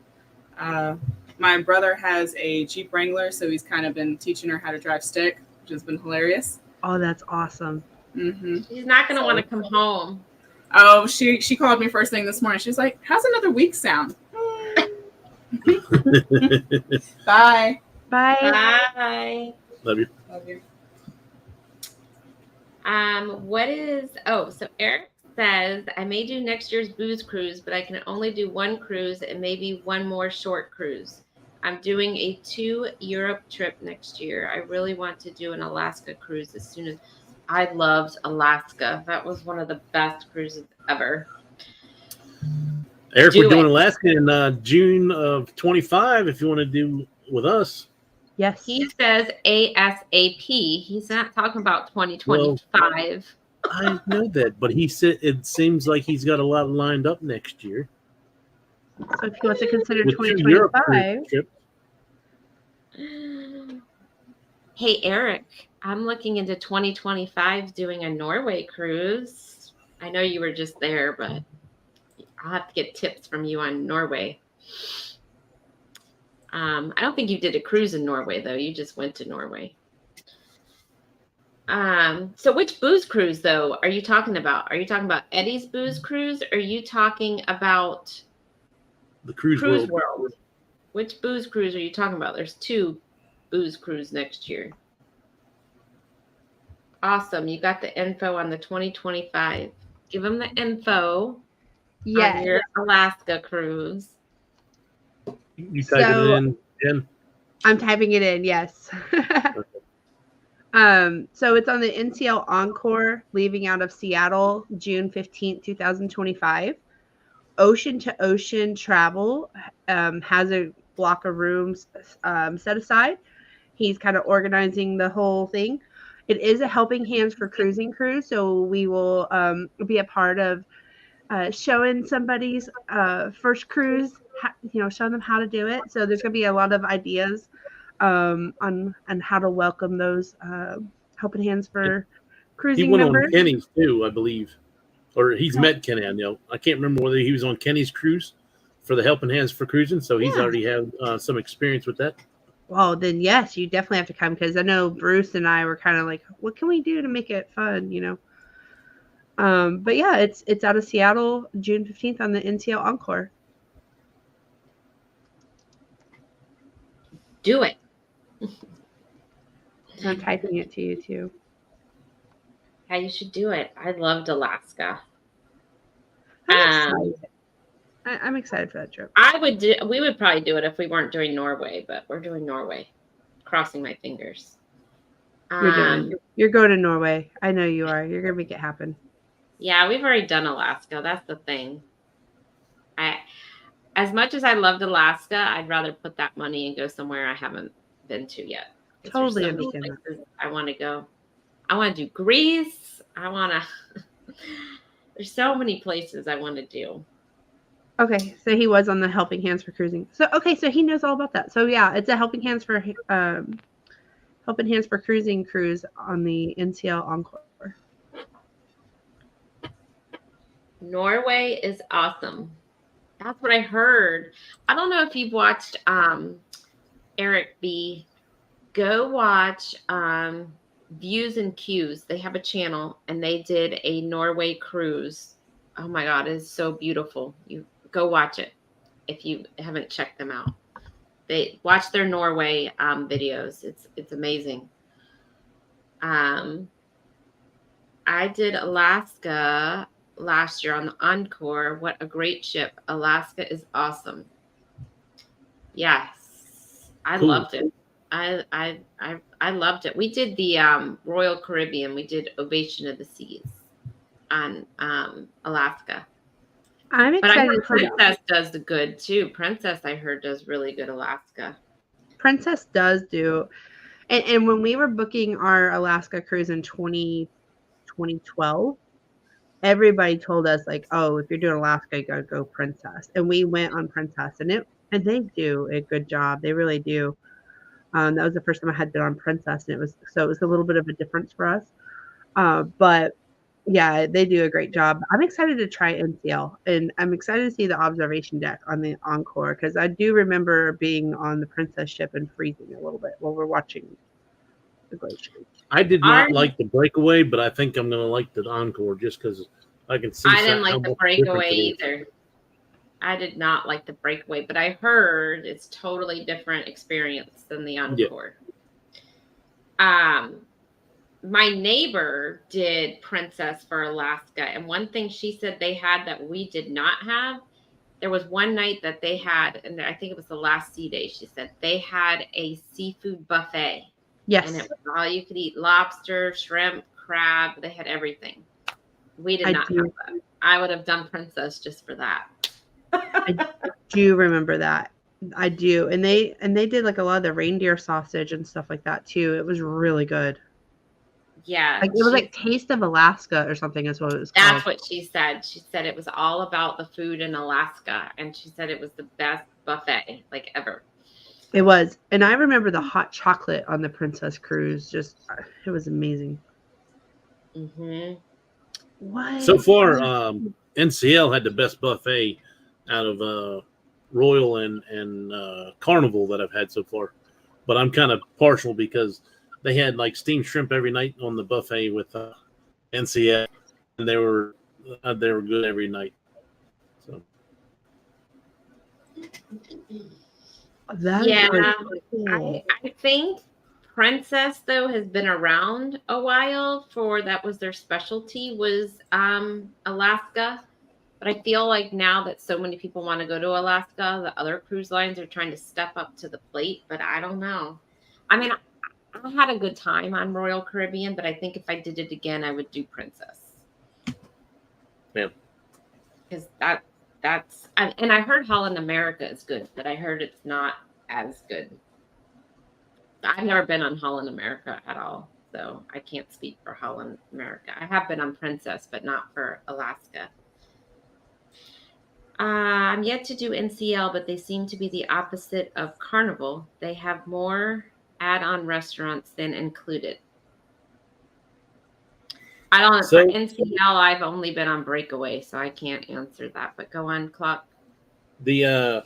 My brother has a Jeep Wrangler, so he's kind of been teaching her how to drive stick, which has been hilarious. Oh, that's awesome. Mm-hmm. She's not going to want to come home. Oh, she called me first thing this morning. She's like, how's another week sound? Bye. Bye. Bye. Love you. Love you. So Eric says, I may do next year's Booze Cruise, but I can only do one cruise and maybe one more short cruise. I'm doing a 2 Europe trip next year. I really want to do an Alaska cruise as soon as I loved Alaska. That was one of the best cruises ever. Eric, we're doing Alaska in June of 25 if you want to do with us. Yes. He says ASAP. He's not talking about 2025. I know that, but he said it seems like he's got a lot lined up next year. So if he wants to consider With 2 Europe 2025. trips. Hey, Eric, I'm looking into 2025 doing a Norway cruise. I know you were just there, but I'll have to get tips from you on Norway. I don't think you did a cruise in Norway, though. You just went to Norway. So which booze cruise, though, are you talking about? Are you talking about Eddie's Booze Cruise? Or are you talking about The Cruise World? Which booze cruise are you talking about? There's 2 booze cruise next year. Awesome. You got the info on the 2025. Give them the info on your Alaska cruise. You type it in, Jen? I'm typing it in, yes. So it's on the NCL Encore, leaving out of Seattle, June 15th, 2025. Ocean to Ocean Travel has a block of rooms set aside. He's kind of organizing the whole thing. It is a Helping Hands for Cruising cruise, so we will be a part of showing somebody's first cruise showing them how to do it. So there's going to be a lot of ideas on how to welcome those Helping Hands for He Cruising went members. on Kenny's too, I believe, or he's met Kenny. I know. I can't remember whether he was on Kenny's cruise for the Helping Hands for Cruising, so he's Yeah. already had some experience with that. Well, then yes, you definitely have to come because I know Bruce and I were kind of like, what can we do to make it fun, But yeah, it's out of Seattle, June 15th on the NCL Encore. Do it. I'm typing it to you too. Yeah, you should do it. I loved Alaska. I'm excited for that trip. We would probably do it if we weren't doing Norway, but we're doing Norway. Crossing my fingers. You're going to Norway. I know you are. You're gonna make it happen. Yeah, we've already done Alaska. That's the thing. As much as I loved Alaska, I'd rather put that money and go somewhere I haven't been to yet. Totally There's so many understand places I want to go. I want to do Greece. There's so many places I want to do. Okay, so he was on the Helping Hands for Cruising. So he knows all about that. So yeah, it's a Helping Hands for Cruising cruise on the NCL Encore. Norway is awesome. That's what I heard. I don't know if you've watched Eric B. Go watch Views and Cues. They have a channel and they did a Norway cruise. Oh my God, it is so beautiful. You go watch it if you haven't checked them out. They watch their Norway videos. It's amazing. I did Alaska last year on the Encore. What a great ship. Alaska is awesome. Yes. I Cool. loved it. I loved it. We did the Royal Caribbean. We did Ovation of the Seas on Alaska. I'm But I excited heard for that. Princess does the good too. Princess, I heard, does really good Alaska. Princess does do, and when we were booking our Alaska cruise in 2012, everybody told us like, oh, if you're doing Alaska, you gotta go Princess. And we went on Princess, and they do a good job. They really do. That was the first time I had been on Princess, and it was a little bit of a difference for us. But yeah, they do a great job. I'm excited to try NCL, and I'm excited to see the observation deck on the Encore because I do remember being on the Princess ship and freezing a little bit while we're watching the glaciers. I did not like the Breakaway, but I think I'm going to like the Encore just because I can see. I didn't how like the much Breakaway difference it is. either. I did not like the Breakaway, but I heard it's totally different experience than the Encore. My neighbor did Princess for Alaska, and one thing she said they had that we did not have, there was one night that they had, and I think it was the last sea day, she said they had a seafood buffet. Yes. And it was all you could eat: lobster, shrimp, crab. They had everything. We did not have that. I would have done Princess just for that. I do remember that. I do. And they did like a lot of the reindeer sausage and stuff like that too. It was really good. Yeah. Like it was like Taste of Alaska or something is what it was called. That's what she said. She said it was all about the food in Alaska. And she said it was the best buffet like ever. It was. And I remember the hot chocolate on the Princess cruise. Just, it was amazing. Mm-hmm. What? So far, NCL had the best buffet out of Royal and Carnival that I've had so far. But I'm kind of partial because they had like steamed shrimp every night on the buffet with NCL, and they were good every night. So. I think Princess though has been around a while. That was their specialty was Alaska. But I feel like now that so many people want to go to Alaska, the other cruise lines are trying to step up to the plate. But I don't know. I mean, I had a good time on Royal Caribbean, but I think if I did it again, I would do Princess. Yeah. Because and I heard Holland America is good, but I heard it's not as good. I've never been on Holland America at all, so I can't speak for Holland America. I have been on Princess, but not for Alaska. I'm yet to do NCL, but they seem to be the opposite of Carnival. They have more add-on restaurants than included. I don't So for NCL. I've only been on Breakaway, so I can't answer that. But go on, Clock. the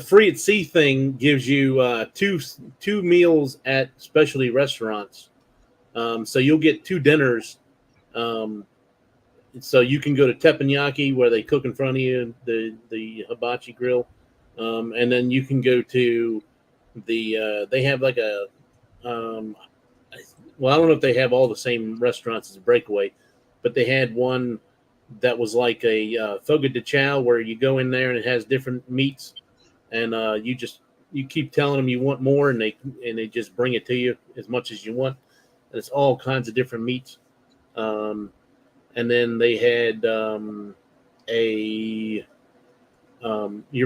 free at sea thing gives you two meals at specialty restaurants. So you'll get 2 dinners. So you can go to teppanyaki where they cook in front of you, the hibachi grill, and then you can go to they have like a well, I don't know if they have all the same restaurants as Breakaway, but they had one that was like a fogo de chao where you go in there and it has different meats, and you keep telling them you want more, and they just bring it to you as much as you want, and it's all kinds of different meats. And then they had your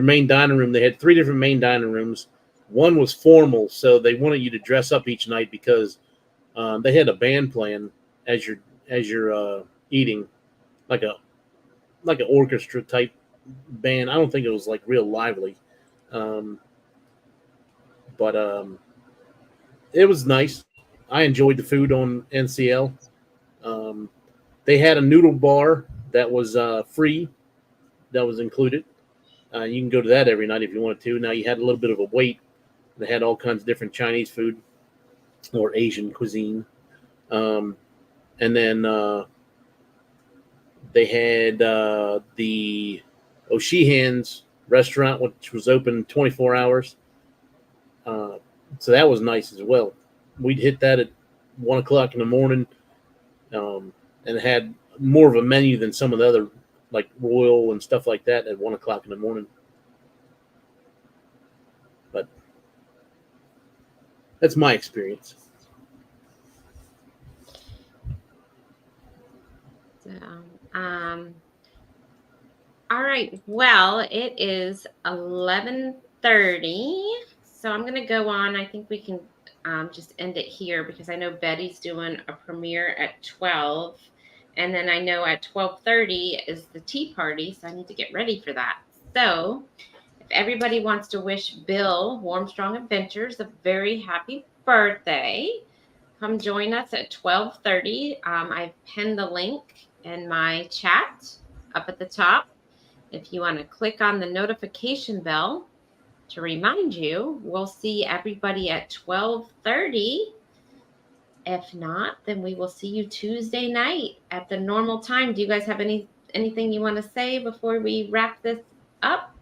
main dining room. They had 3 different main dining rooms. One was formal, so they wanted you to dress up each night because they had a band playing as you're eating, like an orchestra type band. I don't think it was like real lively, but it was nice. I enjoyed the food on NCL. They had a noodle bar that was free, that was included. You can go to that every night if you wanted to. Now you had a little bit of a wait. They had all kinds of different Chinese food or Asian cuisine, and then they had the O'Sheehan's restaurant, which was open 24 hours. So that was nice as well. We'd hit that at 1 o'clock in the morning, and had more of a menu than some of the other, like Royal and stuff like that, at 1 o'clock in the morning. But that's my experience. So, all right. Well, it is 11:30, so I'm gonna go on. I think we can just end it here because I know Betty's doing a premiere at 12, and then I know at 12:30 is the tea party, so I need to get ready for that. So, if everybody wants to wish Bill Warmstrong Adventures a very happy birthday, come join us at 12:30. I've pinned the link in my chat up at the top. If you want to click on the notification bell to remind you, we'll see everybody at 12:30. If not, then we will see you Tuesday night at the normal time. Do you guys have anything you want to say before we wrap this up?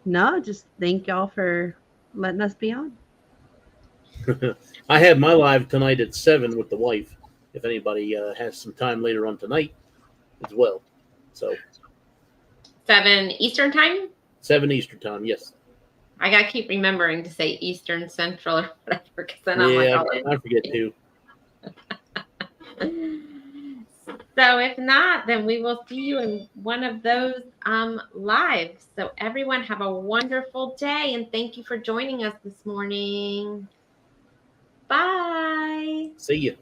No, just thank y'all for letting us be on. I have my live tonight at 7 with the wife. If anybody has some time later on tonight as well. So 7 Eastern time? 7 Eastern time, yes. I got to keep remembering to say Eastern, Central, or whatever, because then I'm like, I forget too. So if not, then we will see you in one of those lives. So everyone have a wonderful day, and thank you for joining us this morning. Bye. See you.